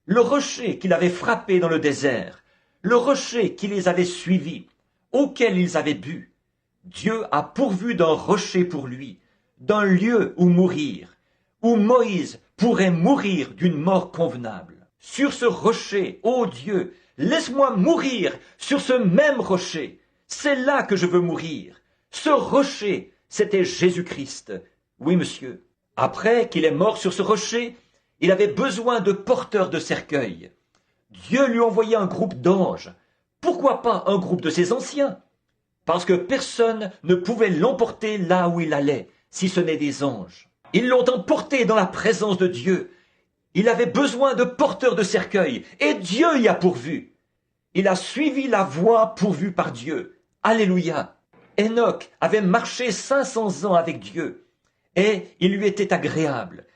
Le rocher qu'il avait frappé dans le désert, le rocher qui les avait suivis, auquel ils avaient bu. Dieu a pourvu d'un rocher pour lui, d'un lieu où mourir, où Moïse pourrait mourir d'une mort convenable. Sur ce rocher, ô Dieu, laisse-moi mourir sur ce même rocher. C'est là que je veux mourir. Ce rocher, c'était Jésus-Christ. Oui, monsieur. Après qu'il est mort sur ce rocher, il avait besoin de porteurs de cercueils. Dieu lui envoyait un groupe d'anges. Pourquoi pas un groupe de ses anciens? Parce que personne ne pouvait l'emporter là où il allait, si ce n'est des anges. Ils l'ont emporté dans la présence de Dieu. Il avait besoin de porteurs de cercueils, et Dieu y a pourvu. Il a suivi la voie pourvue par Dieu. Alléluia. Enoch avait marché 500 ans avec Dieu, et il lui était agréable.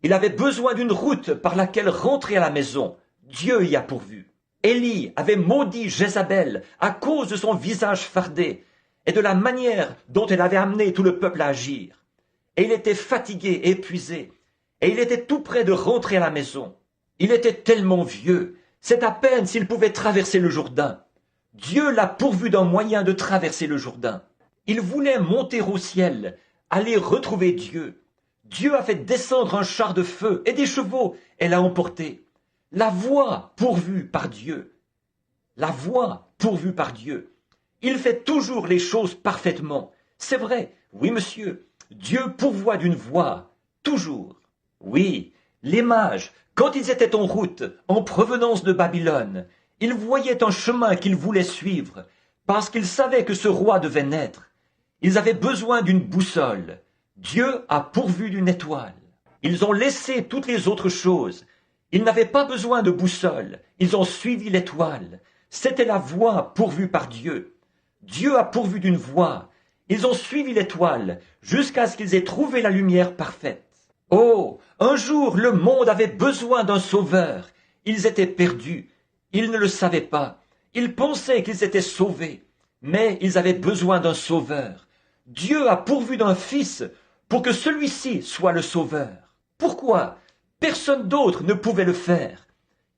Il avait besoin d'une route par laquelle rentrer à la maison. Dieu y a pourvu. Élie avait maudit Jézabel à cause de son visage fardé et de la manière dont elle avait amené tout le peuple à agir. Et il était fatigué et épuisé, et il était tout près de rentrer à la maison. Il était tellement vieux, c'est à peine s'il pouvait traverser le Jourdain. Dieu l'a pourvu d'un moyen de traverser le Jourdain. Il voulait monter au ciel, aller retrouver Dieu. Dieu a fait descendre un char de feu et des chevaux et l'a emporté. La voie pourvue par Dieu. La voie pourvue par Dieu. Il fait toujours les choses parfaitement. C'est vrai, oui monsieur, Dieu pourvoit d'une voie, toujours. Oui, les mages, quand ils étaient en route, en provenance de Babylone, ils voyaient un chemin qu'ils voulaient suivre, parce qu'ils savaient que ce roi devait naître. Ils avaient besoin d'une boussole. Dieu a pourvu d'une étoile. Ils ont laissé toutes les autres choses. Ils n'avaient pas besoin de boussole. Ils ont suivi l'étoile. C'était la voie pourvue par Dieu. Dieu a pourvu d'une voie. Ils ont suivi l'étoile jusqu'à ce qu'ils aient trouvé la lumière parfaite. Oh, un jour le monde avait besoin d'un sauveur. Ils étaient perdus. Ils ne le savaient pas. Ils pensaient qu'ils étaient sauvés. Mais ils avaient besoin d'un sauveur. Dieu a pourvu d'un fils pour que celui-ci soit le sauveur. Pourquoi? Personne d'autre ne pouvait le faire.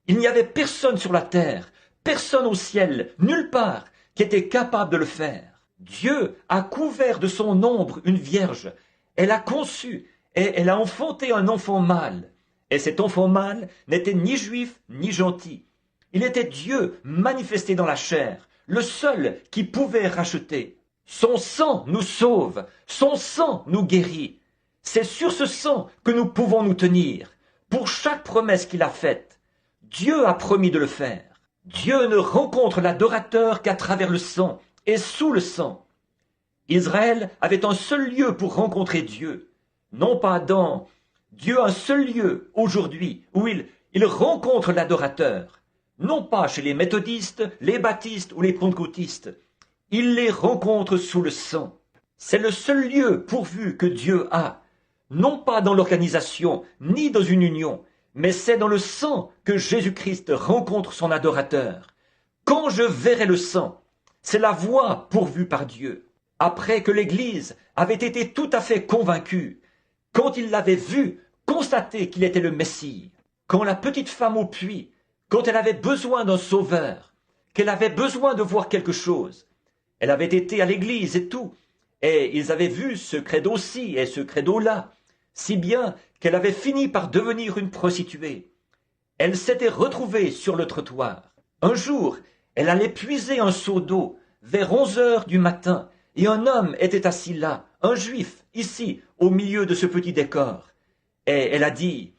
Il n'y avait personne sur la terre, personne au ciel, nulle part, qui était capable de le faire. Dieu a couvert de son ombre une vierge. Elle a conçu et elle a enfanté un enfant mâle. Et cet enfant mâle n'était ni juif ni gentil. Il était Dieu manifesté dans la chair, le seul qui pouvait racheter. Son sang nous sauve, son sang nous guérit. C'est sur ce sang que nous pouvons nous tenir, pour chaque promesse qu'il a faite. Dieu a promis de le faire. Dieu ne rencontre l'adorateur qu'à travers le sang et sous le sang. Israël avait un seul lieu pour rencontrer Dieu. Non pas Adam. Dieu a un seul lieu aujourd'hui où il rencontre l'adorateur. Non pas chez les méthodistes, les baptistes ou les pentecôtistes. Il les rencontre sous le sang. C'est le seul lieu pourvu que Dieu a. Non pas dans l'organisation, ni dans une union, mais c'est dans le sang que Jésus-Christ rencontre son adorateur. Quand je verrai le sang, c'est la voie pourvue par Dieu. Après que l'Église avait été tout à fait convaincue, quand il l'avait vu, constaté qu'il était le Messie, quand la petite femme au puits, quand elle avait besoin d'un sauveur, qu'elle avait besoin de voir quelque chose, elle avait été à l'église et tout, et ils avaient vu ce credo-ci et ce credo-là, si bien qu'elle avait fini par devenir une prostituée. Elle s'était retrouvée sur le trottoir. Un jour, elle allait puiser un seau d'eau vers 11 heures du matin, et un homme était assis là, un juif, ici, au milieu de ce petit décor. Et elle a dit,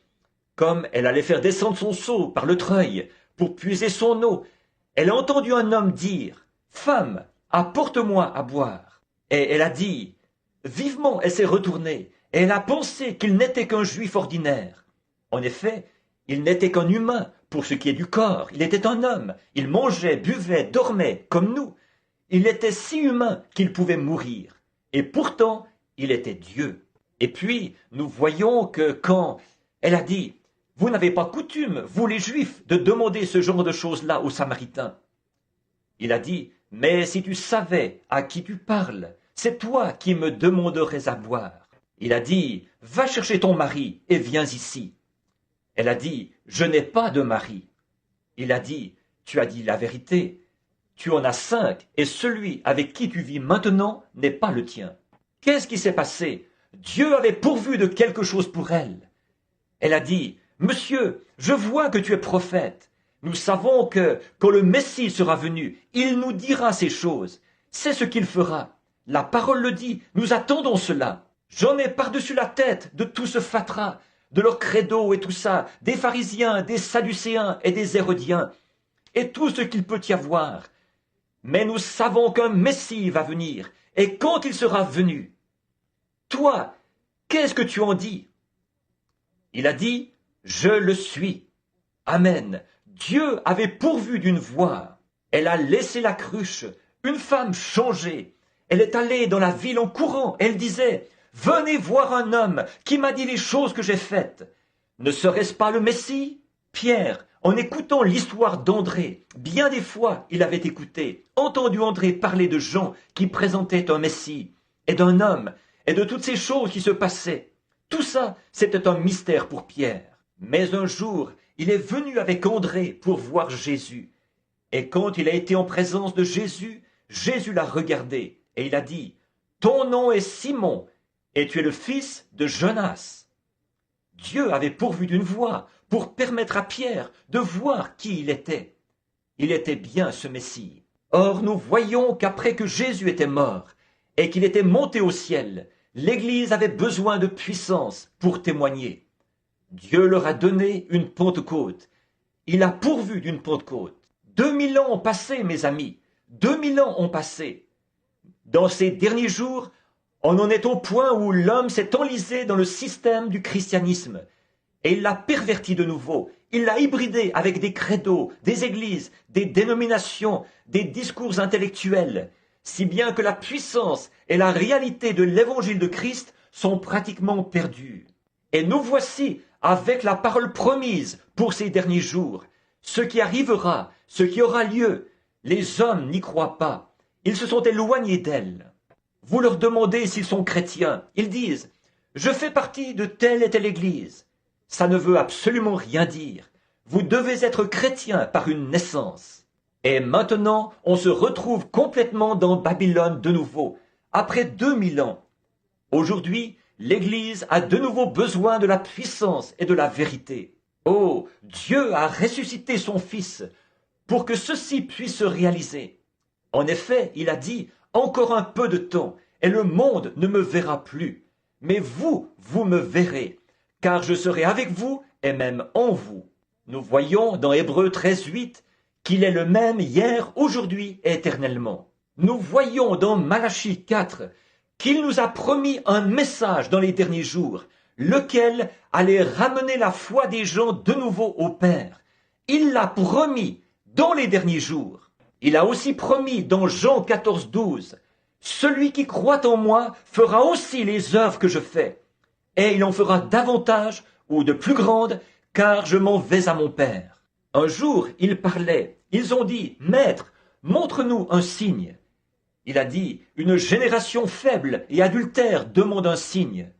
comme elle allait faire descendre son seau par le treuil pour puiser son eau, elle a entendu un homme dire, « Femme, apporte-moi à boire. » Et elle a dit, vivement elle s'est retournée, et elle a pensé qu'il n'était qu'un juif ordinaire. En effet, il n'était qu'un humain pour ce qui est du corps, il était un homme, il mangeait, buvait, dormait, comme nous. Il était si humain qu'il pouvait mourir, et pourtant il était Dieu. Et puis, nous voyons que quand elle a dit, « Vous n'avez pas coutume, vous les Juifs, de demander ce genre de choses-là aux Samaritains. » Il a dit, « Mais si tu savais à qui tu parles, c'est toi qui me demanderais à boire. » Il a dit, « Va chercher ton mari et viens ici. » Elle a dit, « Je n'ai pas de mari. » Il a dit, « Tu as dit la vérité. Tu en as 5 et celui avec qui tu vis maintenant n'est pas le tien. » Qu'est-ce qui s'est passé? Dieu avait pourvu de quelque chose pour elle. Elle a dit, « Monsieur, je vois que tu es prophète. Nous savons que, quand le Messie sera venu, il nous dira ces choses. C'est ce qu'il fera. La parole le dit, nous attendons cela. J'en ai par-dessus la tête de tout ce fatras, de leur credo et tout ça, des pharisiens, des sadducéens et des hérodiens, et tout ce qu'il peut y avoir. Mais nous savons qu'un Messie va venir, et quand il sera venu, toi, qu'est-ce que tu en dis? » Il a dit, « Je le suis. » Amen. Dieu avait pourvu d'une voie. Elle a laissé la cruche, une femme changée. Elle est allée dans la ville en courant. Elle disait, « Venez voir un homme qui m'a dit les choses que j'ai faites. » Ne serait-ce pas le Messie? Pierre, en écoutant l'histoire d'André, bien des fois il avait écouté, entendu André parler de Jean qui présentait un Messie, et d'un homme, et de toutes ces choses qui se passaient. Tout ça, c'était un mystère pour Pierre. Mais un jour, il est venu avec André pour voir Jésus. Et quand il a été en présence de Jésus, Jésus l'a regardé et il a dit, « Ton nom est Simon et tu es le fils de Jonas. » Dieu avait pourvu d'une voie pour permettre à Pierre de voir qui il était. Il était bien ce Messie. Or, nous voyons qu'après que Jésus était mort et qu'il était monté au ciel, l'Église avait besoin de puissance pour témoigner. Dieu leur a donné une Pentecôte. Il a pourvu d'une Pentecôte. 2000 ans ont passé, mes amis. 2000 ans ont passé. Dans ces derniers jours, on en est au point où l'homme s'est enlisé dans le système du christianisme. Et il l'a perverti de nouveau. Il l'a hybridé avec des credos, des églises, des dénominations, des discours intellectuels, si bien que la puissance et la réalité de l'évangile de Christ sont pratiquement perdues. Et nous voici avec la parole promise pour ces derniers jours. Ce qui arrivera, ce qui aura lieu, les hommes n'y croient pas. Ils se sont éloignés d'elle. Vous leur demandez s'ils sont chrétiens. Ils disent « Je fais partie de telle et telle église ». Ça ne veut absolument rien dire. Vous devez être chrétien par une naissance. Et maintenant, on se retrouve complètement dans Babylone de nouveau, après 2000 ans. Aujourd'hui, l'Église a de nouveau besoin de la puissance et de la vérité. Oh, Dieu a ressuscité son Fils pour que ceci puisse se réaliser. En effet, il a dit, encore un peu de temps, et le monde ne me verra plus. Mais vous, vous me verrez, car je serai avec vous et même en vous. Nous voyons dans Hébreux 13:8 qu'il est le même hier, aujourd'hui et éternellement. Nous voyons dans Malachie 4 qu'il nous a promis un message dans les derniers jours, lequel allait ramener la foi des gens de nouveau au Père. Il l'a promis dans les derniers jours. Il a aussi promis dans Jean 14:12, « Celui qui croit en moi fera aussi les œuvres que je fais, et il en fera davantage ou de plus grandes, car je m'en vais à mon Père. » Un jour, ils parlaient. Ils ont dit, « Maître, montre-nous un signe. » Il a dit, « Une génération faible et adultère demande un signe. »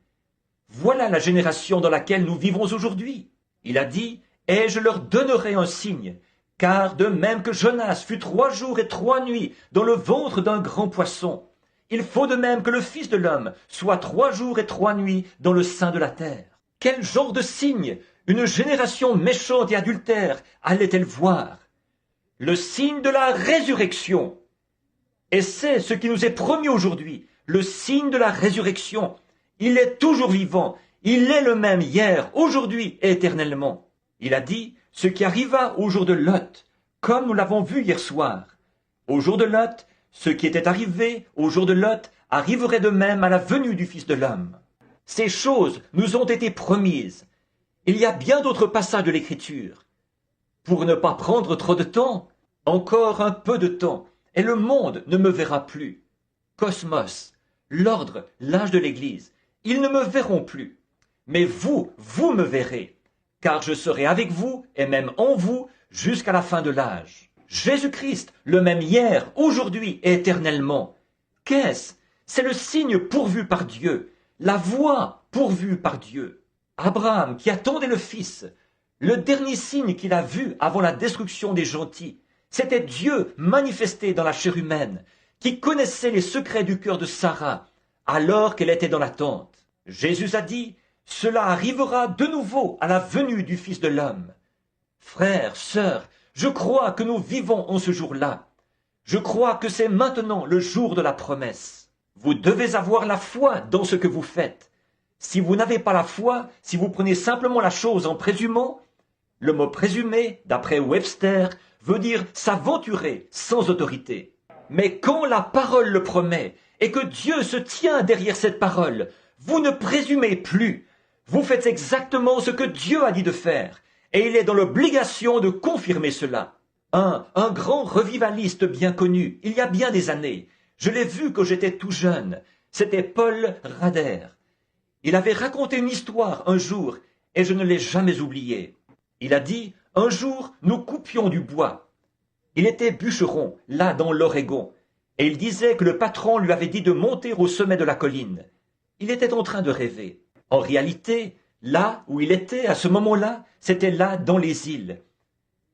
Voilà la génération dans laquelle nous vivons aujourd'hui. Il a dit, « Et je leur donnerai un signe, car de même que Jonas fut 3 jours et 3 nuits dans le ventre d'un grand poisson, il faut de même que le Fils de l'homme soit 3 jours et 3 nuits dans le sein de la terre. » Quel genre de signe une génération méchante et adultère allait-elle voir? Le signe de la résurrection. Et c'est ce qui nous est promis aujourd'hui, le signe de la résurrection. Il est toujours vivant, il est le même hier, aujourd'hui et éternellement. Il a dit ce qui arriva au jour de Lot, comme nous l'avons vu hier soir. Au jour de Lot, ce qui était arrivé au jour de Lot arriverait de même à la venue du Fils de l'homme. Ces choses nous ont été promises. Il y a bien d'autres passages de l'Écriture. Pour ne pas prendre trop de temps, encore un peu de temps, et le monde ne me verra plus. Cosmos, l'ordre, l'âge de l'Église, ils ne me verront plus. Mais vous, vous me verrez, car je serai avec vous et même en vous jusqu'à la fin de l'âge. Jésus-Christ, le même hier, aujourd'hui et éternellement. Qu'est-ce? C'est le signe pourvu par Dieu, la voie pourvue par Dieu. Abraham, qui attendait le Fils, le dernier signe qu'il a vu avant la destruction des gentils, c'était Dieu manifesté dans la chair humaine, qui connaissait les secrets du cœur de Sarah, alors qu'elle était dans l'attente. Jésus a dit, « Cela arrivera de nouveau à la venue du Fils de l'homme. » Frères, sœurs, je crois que nous vivons en ce jour-là. Je crois que c'est maintenant le jour de la promesse. Vous devez avoir la foi dans ce que vous faites. Si vous n'avez pas la foi, si vous prenez simplement la chose en présumant, le mot présumer, d'après Webster, veut dire s'aventurer sans autorité. Mais quand la parole le promet et que Dieu se tient derrière cette parole, vous ne présumez plus. Vous faites exactement ce que Dieu a dit de faire et il est dans l'obligation de confirmer cela. Un grand revivaliste bien connu, il y a bien des années, je l'ai vu quand j'étais tout jeune, c'était Paul Rader. Il avait raconté une histoire un jour et je ne l'ai jamais oubliée. Il a dit, un jour nous coupions du bois. Il était bûcheron, là dans l'Oregon, et il disait que le patron lui avait dit de monter au sommet de la colline. Il était en train de rêver. En réalité, là où il était à ce moment-là, c'était là dans les îles.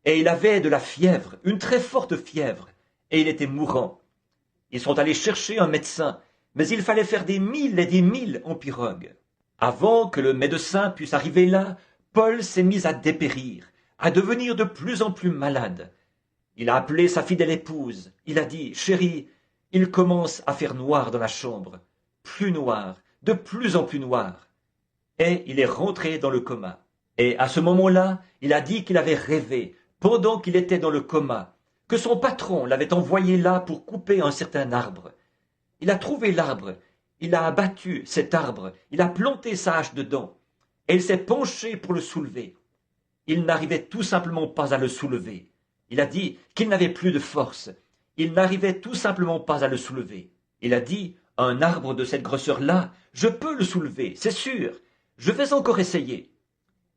Et il avait de la fièvre, une très forte fièvre, et il était mourant. Ils sont allés chercher un médecin, mais il fallait faire des milles et des milles en pirogue. Avant que le médecin puisse arriver là, Paul s'est mis à dépérir, à devenir de plus en plus malade. Il a appelé sa fidèle épouse. Il a dit, « Chérie, il commence à faire noir dans la chambre. Plus noir, de plus en plus noir. » Et il est rentré dans le coma. Et à ce moment-là, il a dit qu'il avait rêvé, pendant qu'il était dans le coma, que son patron l'avait envoyé là pour couper un certain arbre. Il a trouvé l'arbre, il a abattu cet arbre, il a planté sa hache dedans, et il s'est penché pour le soulever. Il n'arrivait tout simplement pas à le soulever. Il a dit qu'il n'avait plus de force. il n'arrivait tout simplement pas à le soulever. Il a dit, un arbre de cette grosseur-là, je peux le soulever, c'est sûr. Je vais encore essayer.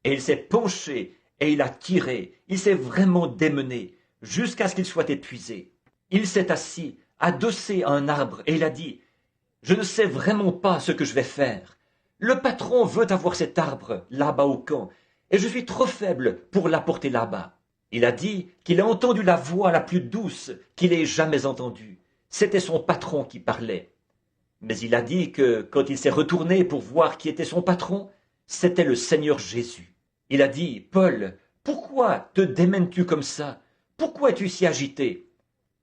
Et il s'est penché et il a tiré, il s'est vraiment démené, jusqu'à ce qu'il soit épuisé. Il s'est assis, adossé à un arbre, et il a dit, je ne sais vraiment pas ce que je vais faire. Le patron veut avoir cet arbre là-bas au camp, et je suis trop faible pour l'apporter là-bas. Il a dit qu'il a entendu la voix la plus douce qu'il ait jamais entendue. C'était son patron qui parlait. Mais il a dit que, quand il s'est retourné pour voir qui était son patron, c'était le Seigneur Jésus. Il a dit, Paul, pourquoi te démènes-tu comme ça? Pourquoi es-tu si agité?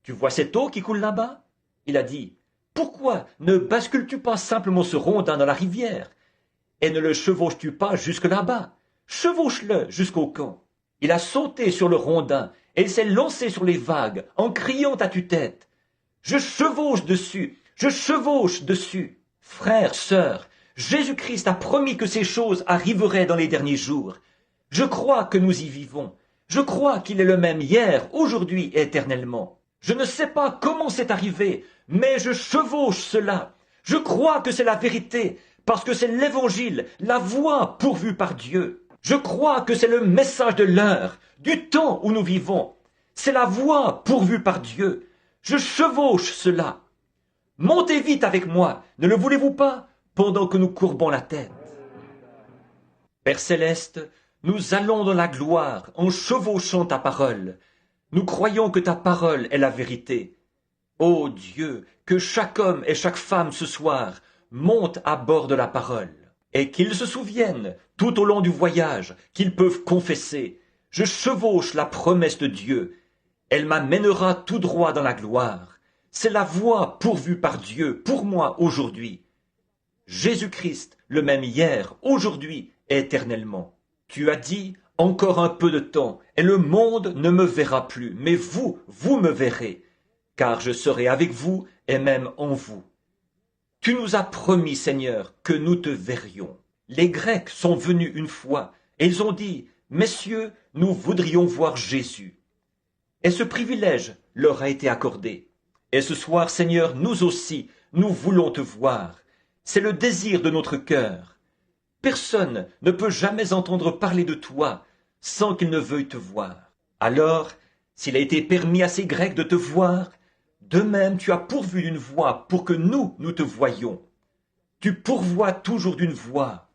Tu vois cette eau qui coule là-bas? Il a dit, pourquoi ne bascules-tu pas simplement ce rondin dans la rivière? Et ne le chevauches-tu pas jusque là-bas? Chevauche-le jusqu'au camp. Il a sauté sur le rondin et il s'est lancé sur les vagues en criant à tue-tête. Je chevauche dessus, je chevauche dessus. Frères, sœurs, Jésus-Christ a promis que ces choses arriveraient dans les derniers jours. Je crois que nous y vivons. Je crois qu'il est le même hier, aujourd'hui et éternellement. Je ne sais pas comment c'est arrivé, mais je chevauche cela. Je crois que c'est la vérité, parce que c'est l'évangile, la voie pourvue par Dieu. Je crois que c'est le message de l'heure, du temps où nous vivons. C'est la voie pourvue par Dieu. Je chevauche cela. Montez vite avec moi, ne le voulez-vous pas, pendant que nous courbons la tête. Père céleste, nous allons dans la gloire en chevauchant ta parole. Nous croyons que ta parole est la vérité. Ô Dieu, que chaque homme et chaque femme ce soir monte à bord de la parole, et qu'ils se souviennent, tout au long du voyage, qu'ils peuvent confesser. Je chevauche la promesse de Dieu. Elle m'amènera tout droit dans la gloire. C'est la voie pourvue par Dieu pour moi aujourd'hui. Jésus-Christ, le même hier, aujourd'hui et éternellement. Tu as dit, encore un peu de temps, et le monde ne me verra plus, mais vous, vous me verrez, car je serai avec vous et même en vous. Tu nous as promis, Seigneur, que nous te verrions. Les Grecs sont venus une fois, et ils ont dit, Messieurs, nous voudrions voir Jésus. Et ce privilège leur a été accordé. Et ce soir, Seigneur, nous aussi, nous voulons te voir. C'est le désir de notre cœur. Personne ne peut jamais entendre parler de toi sans qu'il ne veuille te voir. Alors, s'il a été permis à ces Grecs de te voir, de même tu as pourvu d'une voie pour que nous te voyions. Tu pourvois toujours d'une voie,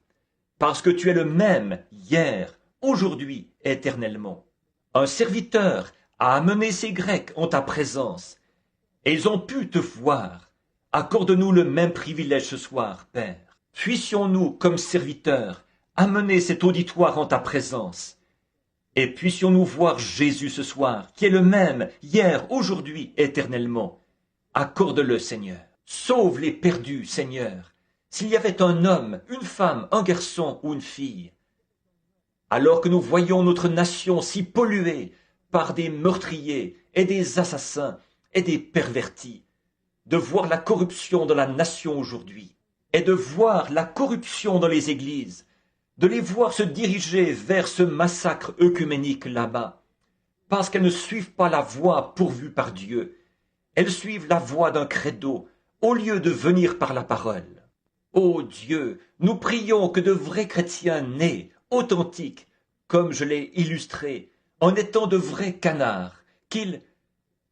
parce que tu es le même hier, aujourd'hui, éternellement. Un serviteur a amené ces Grecs en ta présence, et ils ont pu te voir. Accorde-nous le même privilège ce soir, Père. Puissions-nous, comme serviteurs, amener cet auditoire en ta présence, et puissions-nous voir Jésus ce soir, qui est le même, hier, aujourd'hui, éternellement. Accorde-le, Seigneur. Sauve les perdus, Seigneur. S'il y avait un homme, une femme, un garçon ou une fille, alors que nous voyons notre nation si polluée par des meurtriers et des assassins et des pervertis, de voir la corruption dans la nation aujourd'hui, et de voir la corruption dans les églises, de les voir se diriger vers ce massacre œcuménique là-bas, parce qu'elles ne suivent pas la voie pourvue par Dieu, elles suivent la voie d'un credo, au lieu de venir par la parole. Ô Dieu, nous prions que de vrais chrétiens nés, authentiques, comme je l'ai illustré, en étant de vrais canards, qu'ils,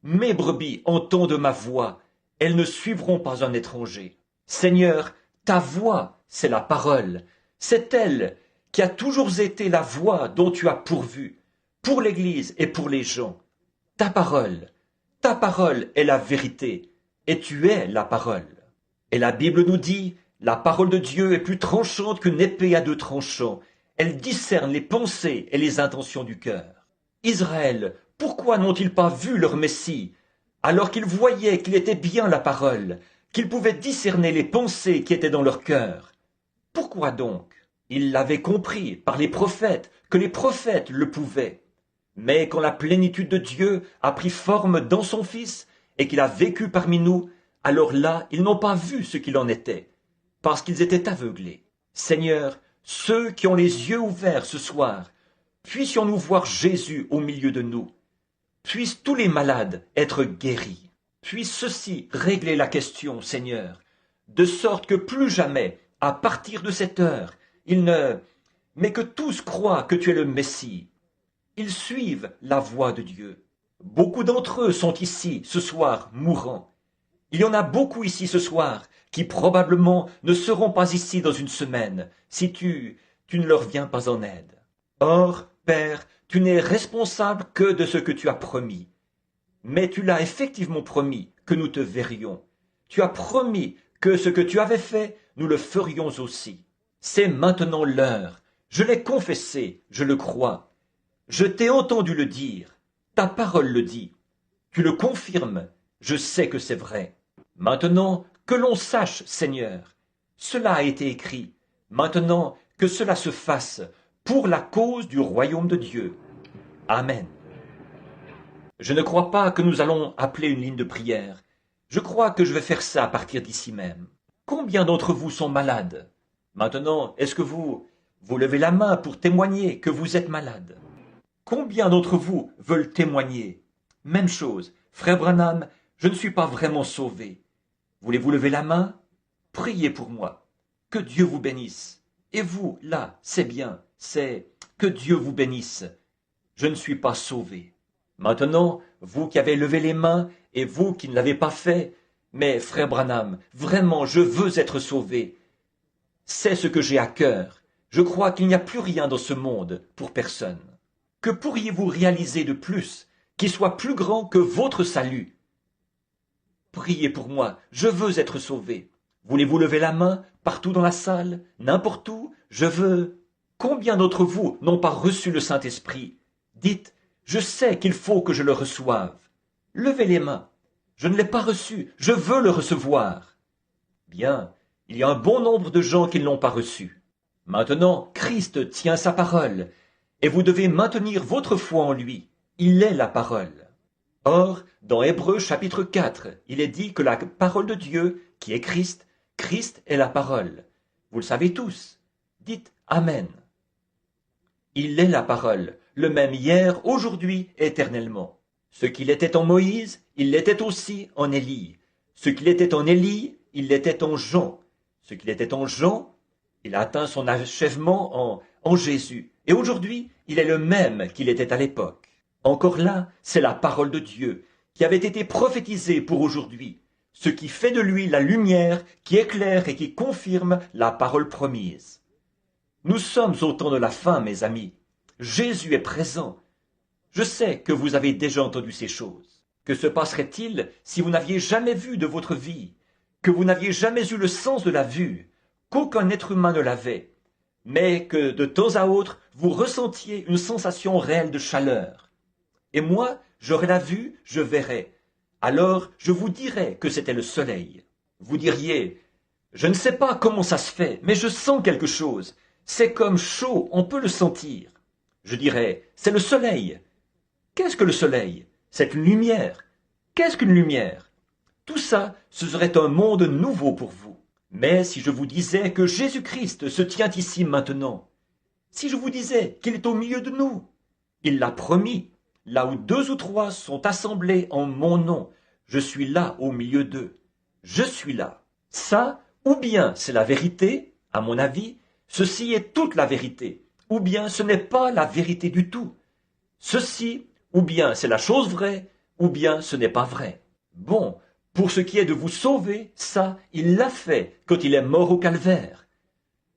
mes brebis, entendent ma voix, elles ne suivront pas un étranger. Seigneur, ta voix, c'est la parole, c'est elle qui a toujours été la voie dont tu as pourvu, pour l'Église et pour les gens. Ta parole est la vérité, et tu es la parole. Et la Bible nous dit, la parole de Dieu est plus tranchante qu'une épée à deux tranchants. Elle discerne les pensées et les intentions du cœur. Israël, pourquoi n'ont-ils pas vu leur Messie, alors qu'ils voyaient qu'il était bien la parole, qu'ils pouvaient discerner les pensées qui étaient dans leur cœur? Pourquoi donc? Ils l'avaient compris par les prophètes, que les prophètes le pouvaient. Mais quand la plénitude de Dieu a pris forme dans son Fils, et qu'il a vécu parmi nous, alors là, ils n'ont pas vu ce qu'il en était, parce qu'ils étaient aveuglés. Seigneur, ceux qui ont les yeux ouverts ce soir, puissions-nous voir Jésus au milieu de nous. Puissent tous les malades être guéris. Puisse ceci régler la question, Seigneur, de sorte que plus jamais, à partir de cette heure, mais que tous croient que tu es le Messie. Ils suivent la voie de Dieu. Beaucoup d'entre eux sont ici, ce soir, mourants. Il y en a beaucoup ici ce soir qui probablement ne seront pas ici dans une semaine si tu ne leur viens pas en aide. Or, Père, tu n'es responsable que de ce que tu as promis. Mais tu l'as effectivement promis que nous te verrions. Tu as promis que ce que tu avais fait, nous le ferions aussi. C'est maintenant l'heure. Je l'ai confessé, je le crois. Je t'ai entendu le dire. Ta parole le dit. Tu le confirmes. Je sais que c'est vrai. Maintenant, que l'on sache, Seigneur, cela a été écrit. Maintenant, que cela se fasse pour la cause du royaume de Dieu. Amen. Je ne crois pas que nous allons appeler une ligne de prière. Je crois que je vais faire ça à partir d'ici même. Combien d'entre vous sont malades? Maintenant, est-ce que vous levez la main pour témoigner que vous êtes malade? Combien d'entre vous veulent témoigner? Même chose. Frère Branham, je ne suis pas vraiment sauvé. Voulez-vous lever la main? Priez pour moi. Que Dieu vous bénisse. Et vous, là, c'est bien, c'est que Dieu vous bénisse. Je ne suis pas sauvé. Maintenant, vous qui avez levé les mains et vous qui ne l'avez pas fait, mais frère Branham, vraiment, je veux être sauvé. C'est ce que j'ai à cœur. Je crois qu'il n'y a plus rien dans ce monde pour personne. Que pourriez-vous réaliser de plus qui soit plus grand que votre salut? Priez pour moi, je veux être sauvé. Voulez-vous lever la main partout dans la salle, n'importe où? Je veux. Combien d'entre vous n'ont pas reçu le Saint-Esprit? Dites, je sais qu'il faut que je le reçoive. Levez les mains. Je ne l'ai pas reçu, je veux le recevoir. Bien, il y a un bon nombre de gens qui ne l'ont pas reçu. Maintenant, Christ tient sa parole, et vous devez maintenir votre foi en lui. Il est la parole. Or, dans Hébreux chapitre 4, il est dit que la parole de Dieu, qui est Christ, Christ est la parole. Vous le savez tous. Dites Amen. Il est la parole, le même hier, aujourd'hui, éternellement. Ce qu'il était en Moïse, il l'était aussi en Élie. Ce qu'il était en Élie, il l'était en Jean. Ce qu'il était en Jean, il a atteint son achèvement en Jésus. Et aujourd'hui, il est le même qu'il était à l'époque. Encore là, c'est la parole de Dieu qui avait été prophétisée pour aujourd'hui, ce qui fait de lui la lumière qui éclaire et qui confirme la parole promise. Nous sommes au temps de la fin, mes amis. Jésus est présent. Je sais que vous avez déjà entendu ces choses. Que se passerait-il si vous n'aviez jamais vu de votre vie, que vous n'aviez jamais eu le sens de la vue, qu'aucun être humain ne l'avait, mais que de temps à autre vous ressentiez une sensation réelle de chaleur? Et moi, j'aurais la vue, je verrais. Alors, je vous dirais que c'était le soleil. Vous diriez, je ne sais pas comment ça se fait, mais je sens quelque chose. C'est comme chaud, on peut le sentir. Je dirais, c'est le soleil. Qu'est-ce que le soleil? C'est une lumière. Qu'est-ce qu'une lumière? Tout ça, ce serait un monde nouveau pour vous. Mais si je vous disais que Jésus-Christ se tient ici maintenant, si je vous disais qu'il est au milieu de nous, il l'a promis, là où 2 ou 3 sont assemblés en mon nom, je suis là au milieu d'eux. Je suis là. Ça, ou bien c'est la vérité, à mon avis, ceci est toute la vérité, ou bien ce n'est pas la vérité du tout. Ceci, ou bien c'est la chose vraie, ou bien ce n'est pas vrai. Bon, pour ce qui est de vous sauver, ça, il l'a fait quand il est mort au calvaire.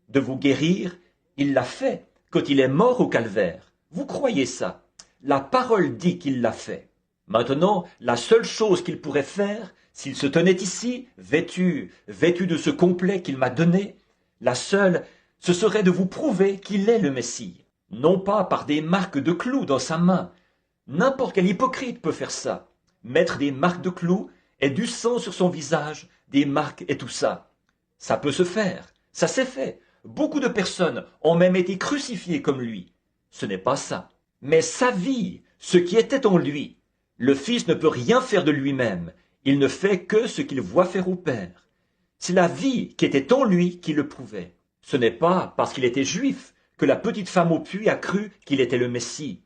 De vous guérir, il l'a fait quand il est mort au calvaire. Vous croyez ça? La parole dit qu'il l'a fait. Maintenant, la seule chose qu'il pourrait faire, s'il se tenait ici, vêtu de ce complet qu'il m'a donné, la seule, ce serait de vous prouver qu'il est le Messie. Non pas par des marques de clous dans sa main. N'importe quel hypocrite peut faire ça. Mettre des marques de clous et du sang sur son visage, des marques et tout ça. Ça peut se faire. Ça s'est fait. Beaucoup de personnes ont même été crucifiées comme lui. Ce n'est pas ça. Mais sa vie, ce qui était en lui, le Fils ne peut rien faire de lui-même. Il ne fait que ce qu'il voit faire au Père. C'est la vie qui était en lui qui le prouvait. Ce n'est pas parce qu'il était juif que la petite femme au puits a cru qu'il était le Messie.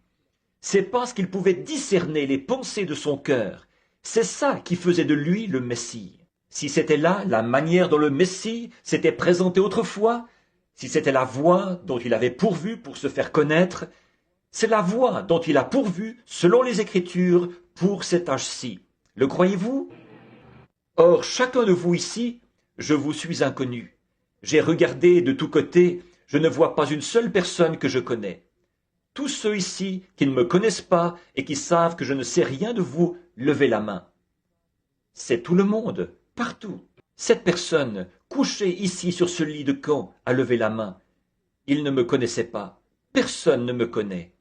C'est parce qu'il pouvait discerner les pensées de son cœur C'est ça qui faisait de lui le Messie. Si c'était là la manière dont le Messie s'était présenté autrefois, si c'était la voie dont il avait pourvu pour se faire connaître, c'est la voie dont il a pourvu, selon les Écritures, pour cet âge-ci. Le croyez-vous? Or, chacun de vous ici, je vous suis inconnu. J'ai regardé de tous côtés, je ne vois pas une seule personne que je connais. Tous ceux ici qui ne me connaissent pas et qui savent que je ne sais rien de vous, levez la main. C'est tout le monde, partout. Cette personne, couchée ici sur ce lit de camp, a levé la main. Il ne me connaissait pas. Personne ne me connaît.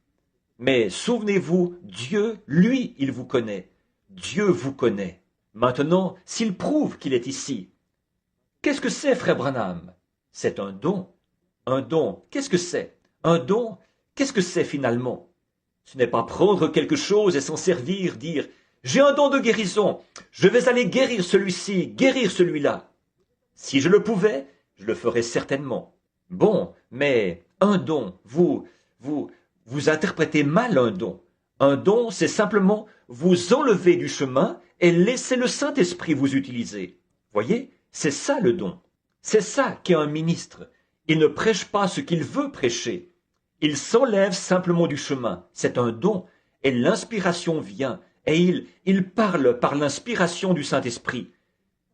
Mais souvenez-vous, Dieu, lui, il vous connaît. Dieu vous connaît. Maintenant, s'il prouve qu'il est ici, qu'est-ce que c'est, frère Branham? C'est un don. Un don, qu'est-ce que c'est? Un don, qu'est-ce que c'est finalement? Ce n'est pas prendre quelque chose et s'en servir, dire « J'ai un don de guérison, je vais aller guérir celui-ci, guérir celui-là. » Si je le pouvais, je le ferais certainement. Bon, mais un don, vous interprétez mal un don. Un don, c'est simplement vous enlever du chemin et laisser le Saint-Esprit vous utiliser. Voyez, c'est ça le don. C'est ça qu'est un ministre. Il ne prêche pas ce qu'il veut prêcher. Il s'enlève simplement du chemin. C'est un don. Et l'inspiration vient. Et il parle par l'inspiration du Saint-Esprit.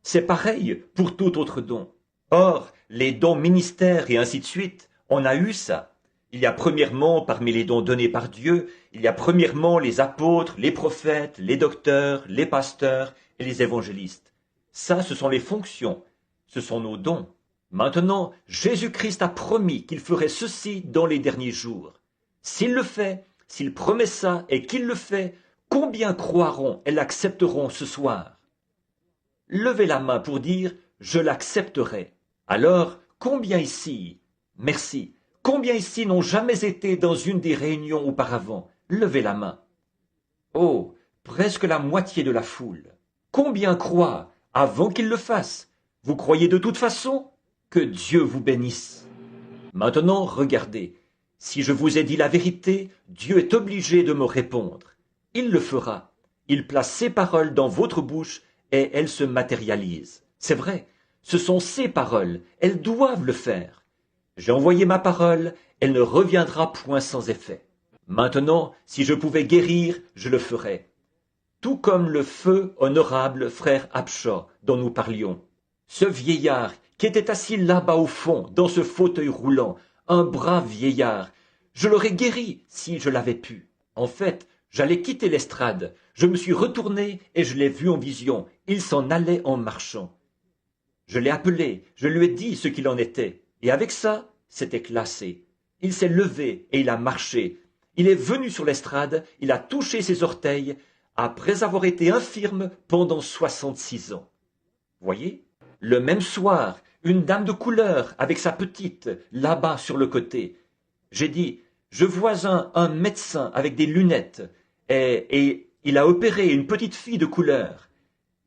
C'est pareil pour tout autre don. Or, les dons ministères et ainsi de suite, on a eu ça. Il y a premièrement, parmi les dons donnés par Dieu, il y a premièrement les apôtres, les prophètes, les docteurs, les pasteurs et les évangélistes. Ça, ce sont les fonctions. Ce sont nos dons. Maintenant, Jésus-Christ a promis qu'il ferait ceci dans les derniers jours. S'il le fait, s'il promet ça et qu'il le fait, combien croiront et l'accepteront ce soir? Levez la main pour dire « je l'accepterai ». Alors, combien ici, merci, combien ici n'ont jamais été dans une des réunions auparavant? Levez la main. Oh, presque la moitié de la foule. Combien croient avant qu'il le fasse? Vous croyez de toute façon? Que Dieu vous bénisse. Maintenant, regardez. Si je vous ai dit la vérité, Dieu est obligé de me répondre. Il le fera. Il place ses paroles dans votre bouche et elles se matérialisent. C'est vrai, ce sont ses paroles, elles doivent le faire. J'ai envoyé ma parole, elle ne reviendra point sans effet. Maintenant, si je pouvais guérir, je le ferais. Tout comme le feu honorable frère Abshaw dont nous parlions. Ce vieillard qui était assis là-bas au fond, dans ce fauteuil roulant, un brave vieillard, je l'aurais guéri si je l'avais pu. En fait, j'allais quitter l'estrade. Je me suis retourné et je l'ai vu en vision. Il s'en allait en marchant. Je l'ai appelé, je lui ai dit ce qu'il en était. Et avec ça, c'était classé. Il s'est levé et il a marché. Il est venu sur l'estrade, il a touché ses orteils, après avoir été infirme pendant 66 ans. Voyez? Le même soir, une dame de couleur avec sa petite, là-bas sur le côté. J'ai dit, je vois un médecin avec des lunettes, et il a opéré une petite fille de couleur,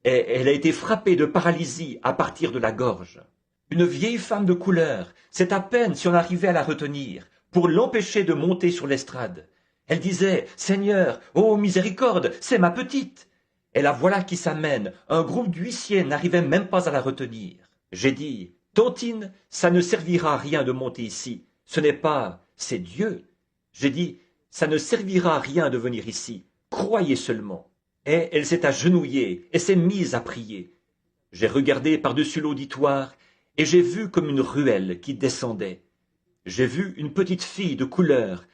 et elle a été frappée de paralysie à partir de la gorge. Une vieille femme de couleur, c'est à peine si on arrivait à la retenir, pour l'empêcher de monter sur l'estrade. Elle disait, Seigneur, oh miséricorde, c'est ma petite. Et la voilà qui s'amène, un groupe d'huissiers n'arrivait même pas à la retenir. J'ai dit, Tantine, ça ne servira à rien de monter ici, ce n'est pas, c'est Dieu. J'ai dit, ça ne servira à rien de venir ici, croyez seulement. Et elle s'est agenouillée et s'est mise à prier. J'ai regardé par-dessus l'auditoire et j'ai vu comme une ruelle qui descendait. J'ai vu une petite fille de couleur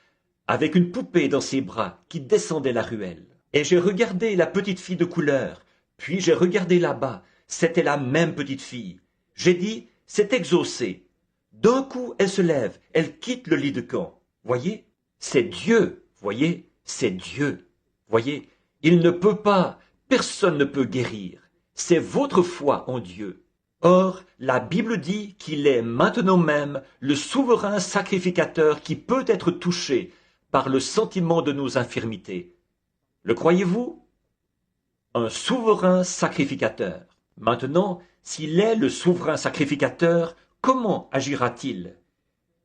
avec une poupée dans ses bras qui descendait la ruelle. Et j'ai regardé la petite fille de couleur, puis j'ai regardé là-bas, c'était la même petite fille. J'ai dit, c'est exaucé. D'un coup, elle se lève, elle quitte le lit de camp. Voyez, c'est Dieu, voyez, c'est Dieu. Voyez, il ne peut pas, personne ne peut guérir. C'est votre foi en Dieu. Or, la Bible dit qu'il est maintenant même le souverain sacrificateur qui peut être touché par le sentiment de nos infirmités. Le croyez-vous? Un souverain sacrificateur. Maintenant, s'il est le souverain sacrificateur, comment agira-t-il?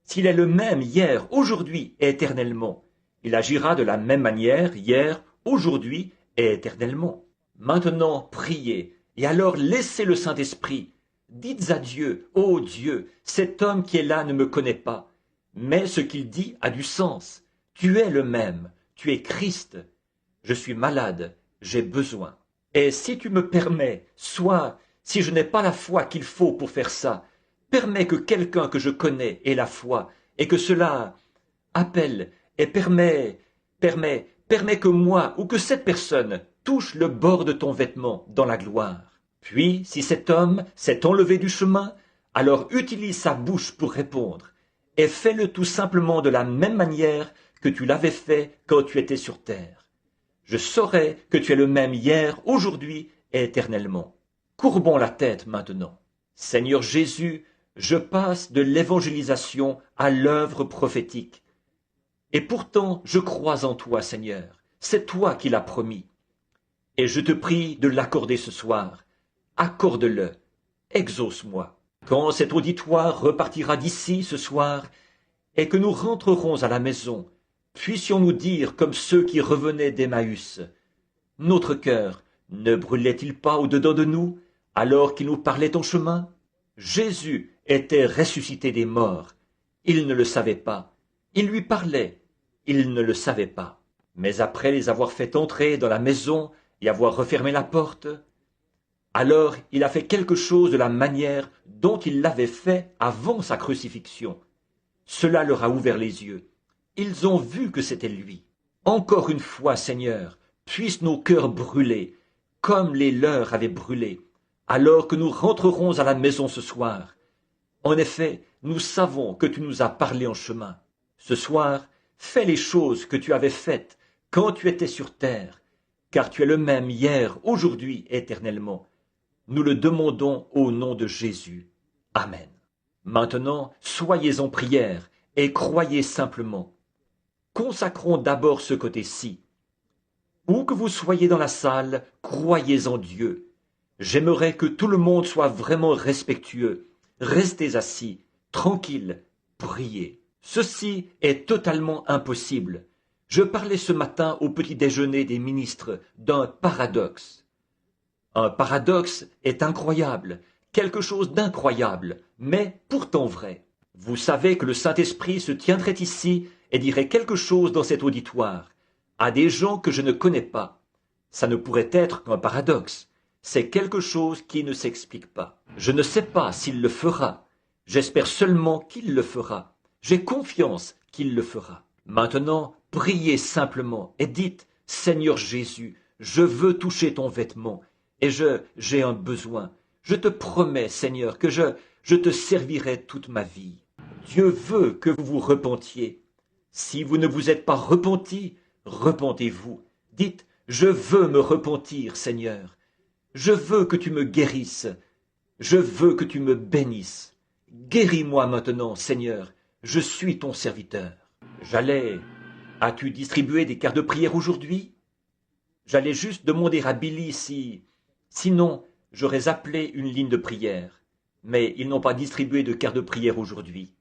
S'il est le même hier, aujourd'hui et éternellement, il agira de la même manière hier, aujourd'hui et éternellement. Maintenant, priez, et alors laissez le Saint-Esprit. Dites à Dieu, ô Dieu, cet homme qui est là ne me connaît pas, mais ce qu'il dit a du sens. Tu es le même, tu es Christ. Je suis malade, j'ai besoin. Et si tu me permets, soit, si je n'ai pas la foi qu'il faut pour faire ça, permets que quelqu'un que je connais ait la foi, et que cela appelle et permet que moi ou que cette personne touche le bord de ton vêtement dans la gloire. Puis, si cet homme s'est enlevé du chemin, alors utilise sa bouche pour répondre, et fais-le tout simplement de la même manière que tu l'avais fait quand tu étais sur terre. Je saurai que tu es le même hier, aujourd'hui et éternellement. Courbons la tête maintenant. Seigneur Jésus, je passe de l'évangélisation à l'œuvre prophétique. Et pourtant, je crois en toi, Seigneur. C'est toi qui l'as promis. Et je te prie de l'accorder ce soir. Accorde-le. Exauce-moi. Quand cet auditoire repartira d'ici ce soir, et que nous rentrerons à la maison, puissions-nous dire comme ceux qui revenaient d'Emmaüs, notre cœur ne brûlait-il pas au-dedans de nous, alors qu'il nous parlait en chemin? Jésus était ressuscité des morts. Il ne le savait pas. Il lui parlait. Il ne le savait pas. Mais après les avoir fait entrer dans la maison et avoir refermé la porte, alors il a fait quelque chose de la manière dont il l'avait fait avant sa crucifixion. Cela leur a ouvert les yeux. Ils ont vu que c'était lui. Encore une fois, Seigneur, puissent nos cœurs brûler, comme les leurs avaient brûlé, alors que nous rentrerons à la maison ce soir. En effet, nous savons que tu nous as parlé en chemin. Ce soir, fais les choses que tu avais faites quand tu étais sur terre, car tu es le même hier, aujourd'hui, éternellement. Nous le demandons au nom de Jésus. Amen. Maintenant, soyez en prière et croyez simplement. Consacrons d'abord ce côté-ci. Où que vous soyez dans la salle, croyez en Dieu. J'aimerais que tout le monde soit vraiment respectueux. Restez assis, tranquille, priez. Ceci est totalement impossible. Je parlais ce matin au petit déjeuner des ministres d'un paradoxe. Un paradoxe est incroyable, quelque chose d'incroyable, mais pourtant vrai. Vous savez que le Saint-Esprit se tiendrait ici et dirait quelque chose dans cet auditoire, à des gens que je ne connais pas. Ça ne pourrait être qu'un paradoxe. C'est quelque chose qui ne s'explique pas. Je ne sais pas s'il le fera. J'espère seulement qu'il le fera. J'ai confiance qu'il le fera. Maintenant, priez simplement et dites, Seigneur Jésus, je veux toucher ton vêtement et j'ai un besoin. Je te promets, Seigneur, que je te servirai toute ma vie. Dieu veut que vous vous repentiez. Si vous ne vous êtes pas repenti, repentez-vous. Dites, je veux me repentir, Seigneur. Je veux que tu me guérisses. Je veux que tu me bénisses. Guéris-moi maintenant, Seigneur. Je suis ton serviteur. As-tu distribué des cartes de prière aujourd'hui? J'allais juste demander à Billy si... Sinon, j'aurais appelé une ligne de prière. Mais ils n'ont pas distribué de cartes de prière aujourd'hui.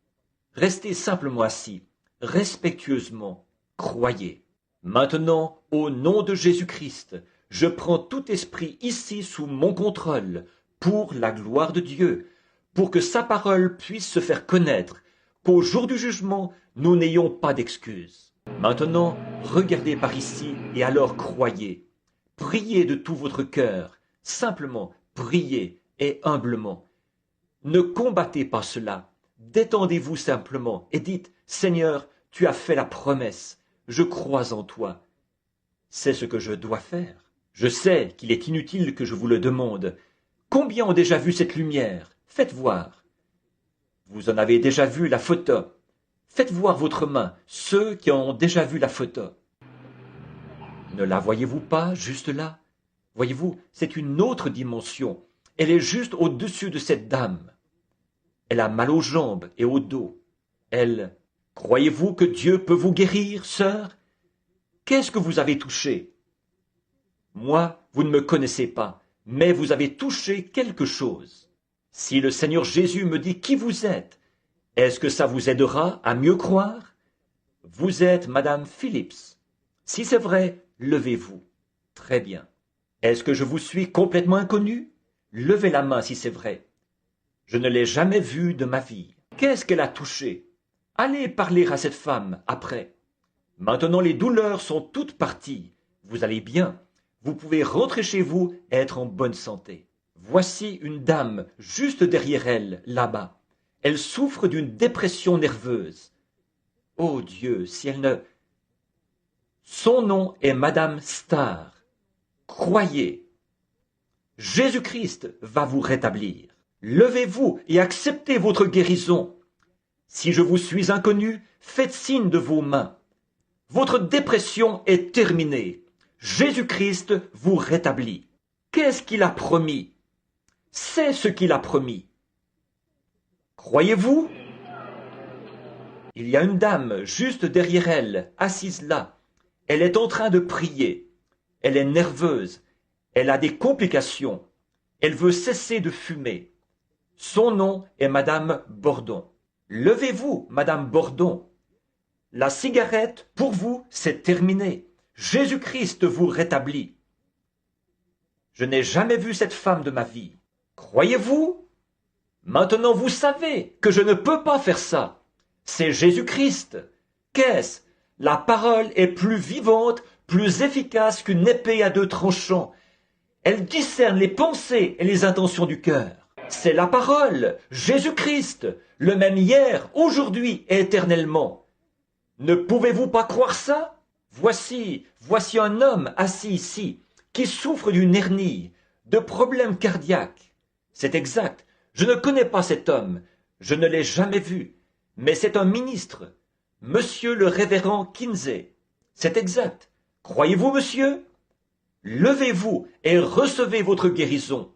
Restez simplement assis, respectueusement, croyez. Maintenant, au nom de Jésus-Christ, je prends tout esprit ici sous mon contrôle, pour la gloire de Dieu, pour que sa parole puisse se faire connaître, qu'au jour du jugement, nous n'ayons pas d'excuses. Maintenant, regardez par ici et alors croyez. Priez de tout votre cœur, simplement priez et humblement. Ne combattez pas cela, détendez-vous simplement et dites, Seigneur, tu as fait la promesse, je crois en toi. C'est ce que je dois faire. Je sais qu'il est inutile que je vous le demande. Combien ont déjà vu cette lumière? Faites voir. Vous en avez déjà vu la photo. Faites voir votre main, ceux qui en ont déjà vu la photo. Ne la voyez-vous pas, juste là? Voyez-vous, c'est une autre dimension. Elle est juste au-dessus de cette dame. Elle a mal aux jambes et au dos. Croyez-vous que Dieu peut vous guérir, sœur? Qu'est-ce que vous avez touché? Moi, vous ne me connaissez pas, mais vous avez touché quelque chose. Si le Seigneur Jésus me dit qui vous êtes, est-ce que ça vous aidera à mieux croire? Vous êtes Madame Phillips. Si c'est vrai, levez-vous. Très bien. Est-ce que je vous suis complètement inconnu? Levez la main si c'est vrai. Je ne l'ai jamais vue de ma vie. Qu'est-ce qu'elle a touché? Allez parler à cette femme après. Maintenant les douleurs sont toutes parties. Vous allez bien. Vous pouvez rentrer chez vous et être en bonne santé. Voici une dame juste derrière elle, là-bas. Elle souffre d'une dépression nerveuse. Oh Dieu, si elle ne... Son nom est Madame Starr. Croyez. Jésus-Christ va vous rétablir. Levez-vous et acceptez votre guérison. Si je vous suis inconnu, faites signe de vos mains. Votre dépression est terminée. Jésus-Christ vous rétablit. Qu'est-ce qu'il a promis? C'est ce qu'il a promis. Croyez-vous? Il y a une dame juste derrière elle, assise là. Elle est en train de prier. Elle est nerveuse. Elle a des complications. Elle veut cesser de fumer. Son nom est Madame Bordon. Levez-vous, Madame Bordon. La cigarette, pour vous, c'est terminé. Jésus-Christ vous rétablit. Je n'ai jamais vu cette femme de ma vie. Croyez-vous? Maintenant vous savez que je ne peux pas faire ça. C'est Jésus-Christ. Qu'est-ce? La parole est plus vivante, plus efficace qu'une épée à 2 tranchants. Elle discerne les pensées et les intentions du cœur. C'est la parole, Jésus-Christ, le même hier, aujourd'hui et éternellement. Ne pouvez-vous pas croire ça? Voici un homme assis ici, qui souffre d'une hernie, de problèmes cardiaques. C'est exact, je ne connais pas cet homme, je ne l'ai jamais vu, mais c'est un ministre, Monsieur le révérend Kinsey. C'est exact. Croyez-vous, monsieur? Levez-vous et recevez votre guérison.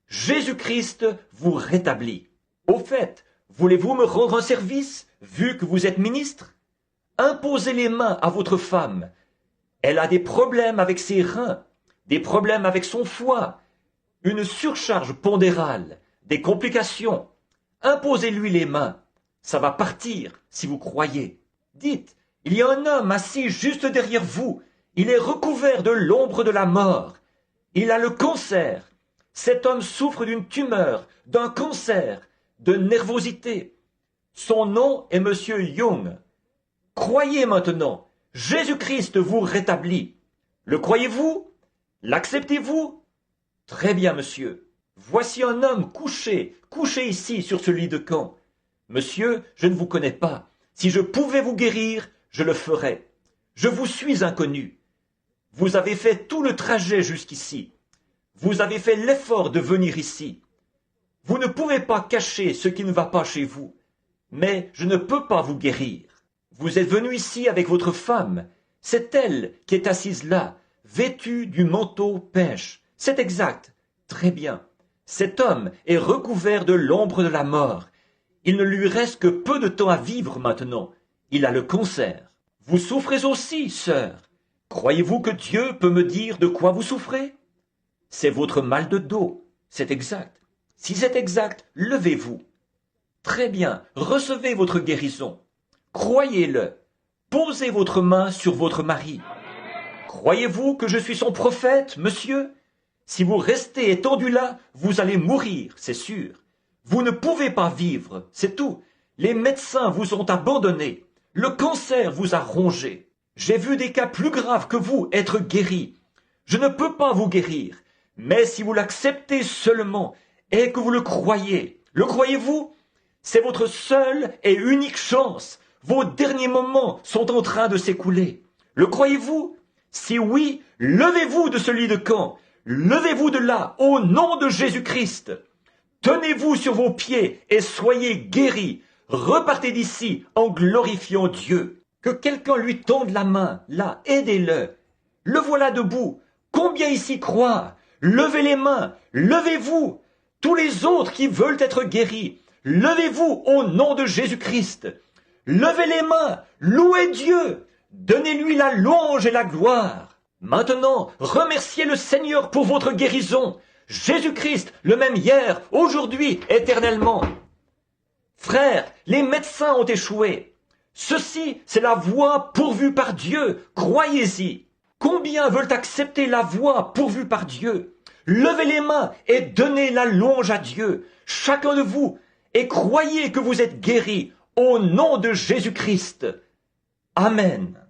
Jésus-Christ vous rétablit. Au fait, voulez-vous me rendre un service, vu que vous êtes ministre? Imposez les mains à votre femme. Elle a des problèmes avec ses reins, des problèmes avec son foie, une surcharge pondérale, des complications. Imposez-lui les mains. Ça va partir, si vous croyez. Dites, il y a un homme assis juste derrière vous. Il est recouvert de l'ombre de la mort. Il a le cancer. Cet homme souffre d'une tumeur, d'un cancer, de nervosité. Son nom est Monsieur Young. Croyez maintenant, Jésus-Christ vous rétablit. Le croyez-vous? L'acceptez-vous? Très bien, monsieur. Voici un homme couché ici sur ce lit de camp. Monsieur, je ne vous connais pas. Si je pouvais vous guérir, je le ferais. Je vous suis inconnu. Vous avez fait tout le trajet jusqu'ici. Vous avez fait l'effort de venir ici. Vous ne pouvez pas cacher ce qui ne va pas chez vous. Mais je ne peux pas vous guérir. Vous êtes venu ici avec votre femme. C'est elle qui est assise là, vêtue du manteau pêche. C'est exact. Très bien. Cet homme est recouvert de l'ombre de la mort. Il ne lui reste que peu de temps à vivre maintenant. Il a le cancer. Vous souffrez aussi, sœur. Croyez-vous que Dieu peut me dire de quoi vous souffrez? C'est votre mal de dos. C'est exact. Si c'est exact, levez-vous. Très bien, recevez votre guérison. Croyez-le. Posez votre main sur votre mari. Croyez-vous que je suis son prophète, monsieur? Si vous restez étendu là, vous allez mourir, c'est sûr. Vous ne pouvez pas vivre, c'est tout. Les médecins vous ont abandonné. Le cancer vous a rongé. J'ai vu des cas plus graves que vous être guéris. Je ne peux pas vous guérir. Mais si vous l'acceptez seulement et que vous le croyez-vous? C'est votre seule et unique chance. Vos derniers moments sont en train de s'écouler. Le croyez-vous? Si oui, levez-vous de ce lit de camp. Levez-vous de là, au nom de Jésus-Christ. Tenez-vous sur vos pieds et soyez guéris. Repartez d'ici en glorifiant Dieu. Que quelqu'un lui tende la main, là, aidez-le. Le voilà debout. Combien ici croient? Levez les mains, levez-vous. Tous les autres qui veulent être guéris, levez-vous au nom de Jésus-Christ. Levez les mains, louez Dieu. Donnez-lui la louange et la gloire. Maintenant, remerciez le Seigneur pour votre guérison. Jésus-Christ, le même hier, aujourd'hui, éternellement. Frères, les médecins ont échoué. Ceci, c'est la voie pourvue par Dieu. Croyez-y. Combien Combien veulent accepter la voie pourvue par Dieu? Levez les mains et donnez la louange à Dieu, chacun de vous, et croyez que vous êtes guéris au nom de Jésus-Christ. Amen.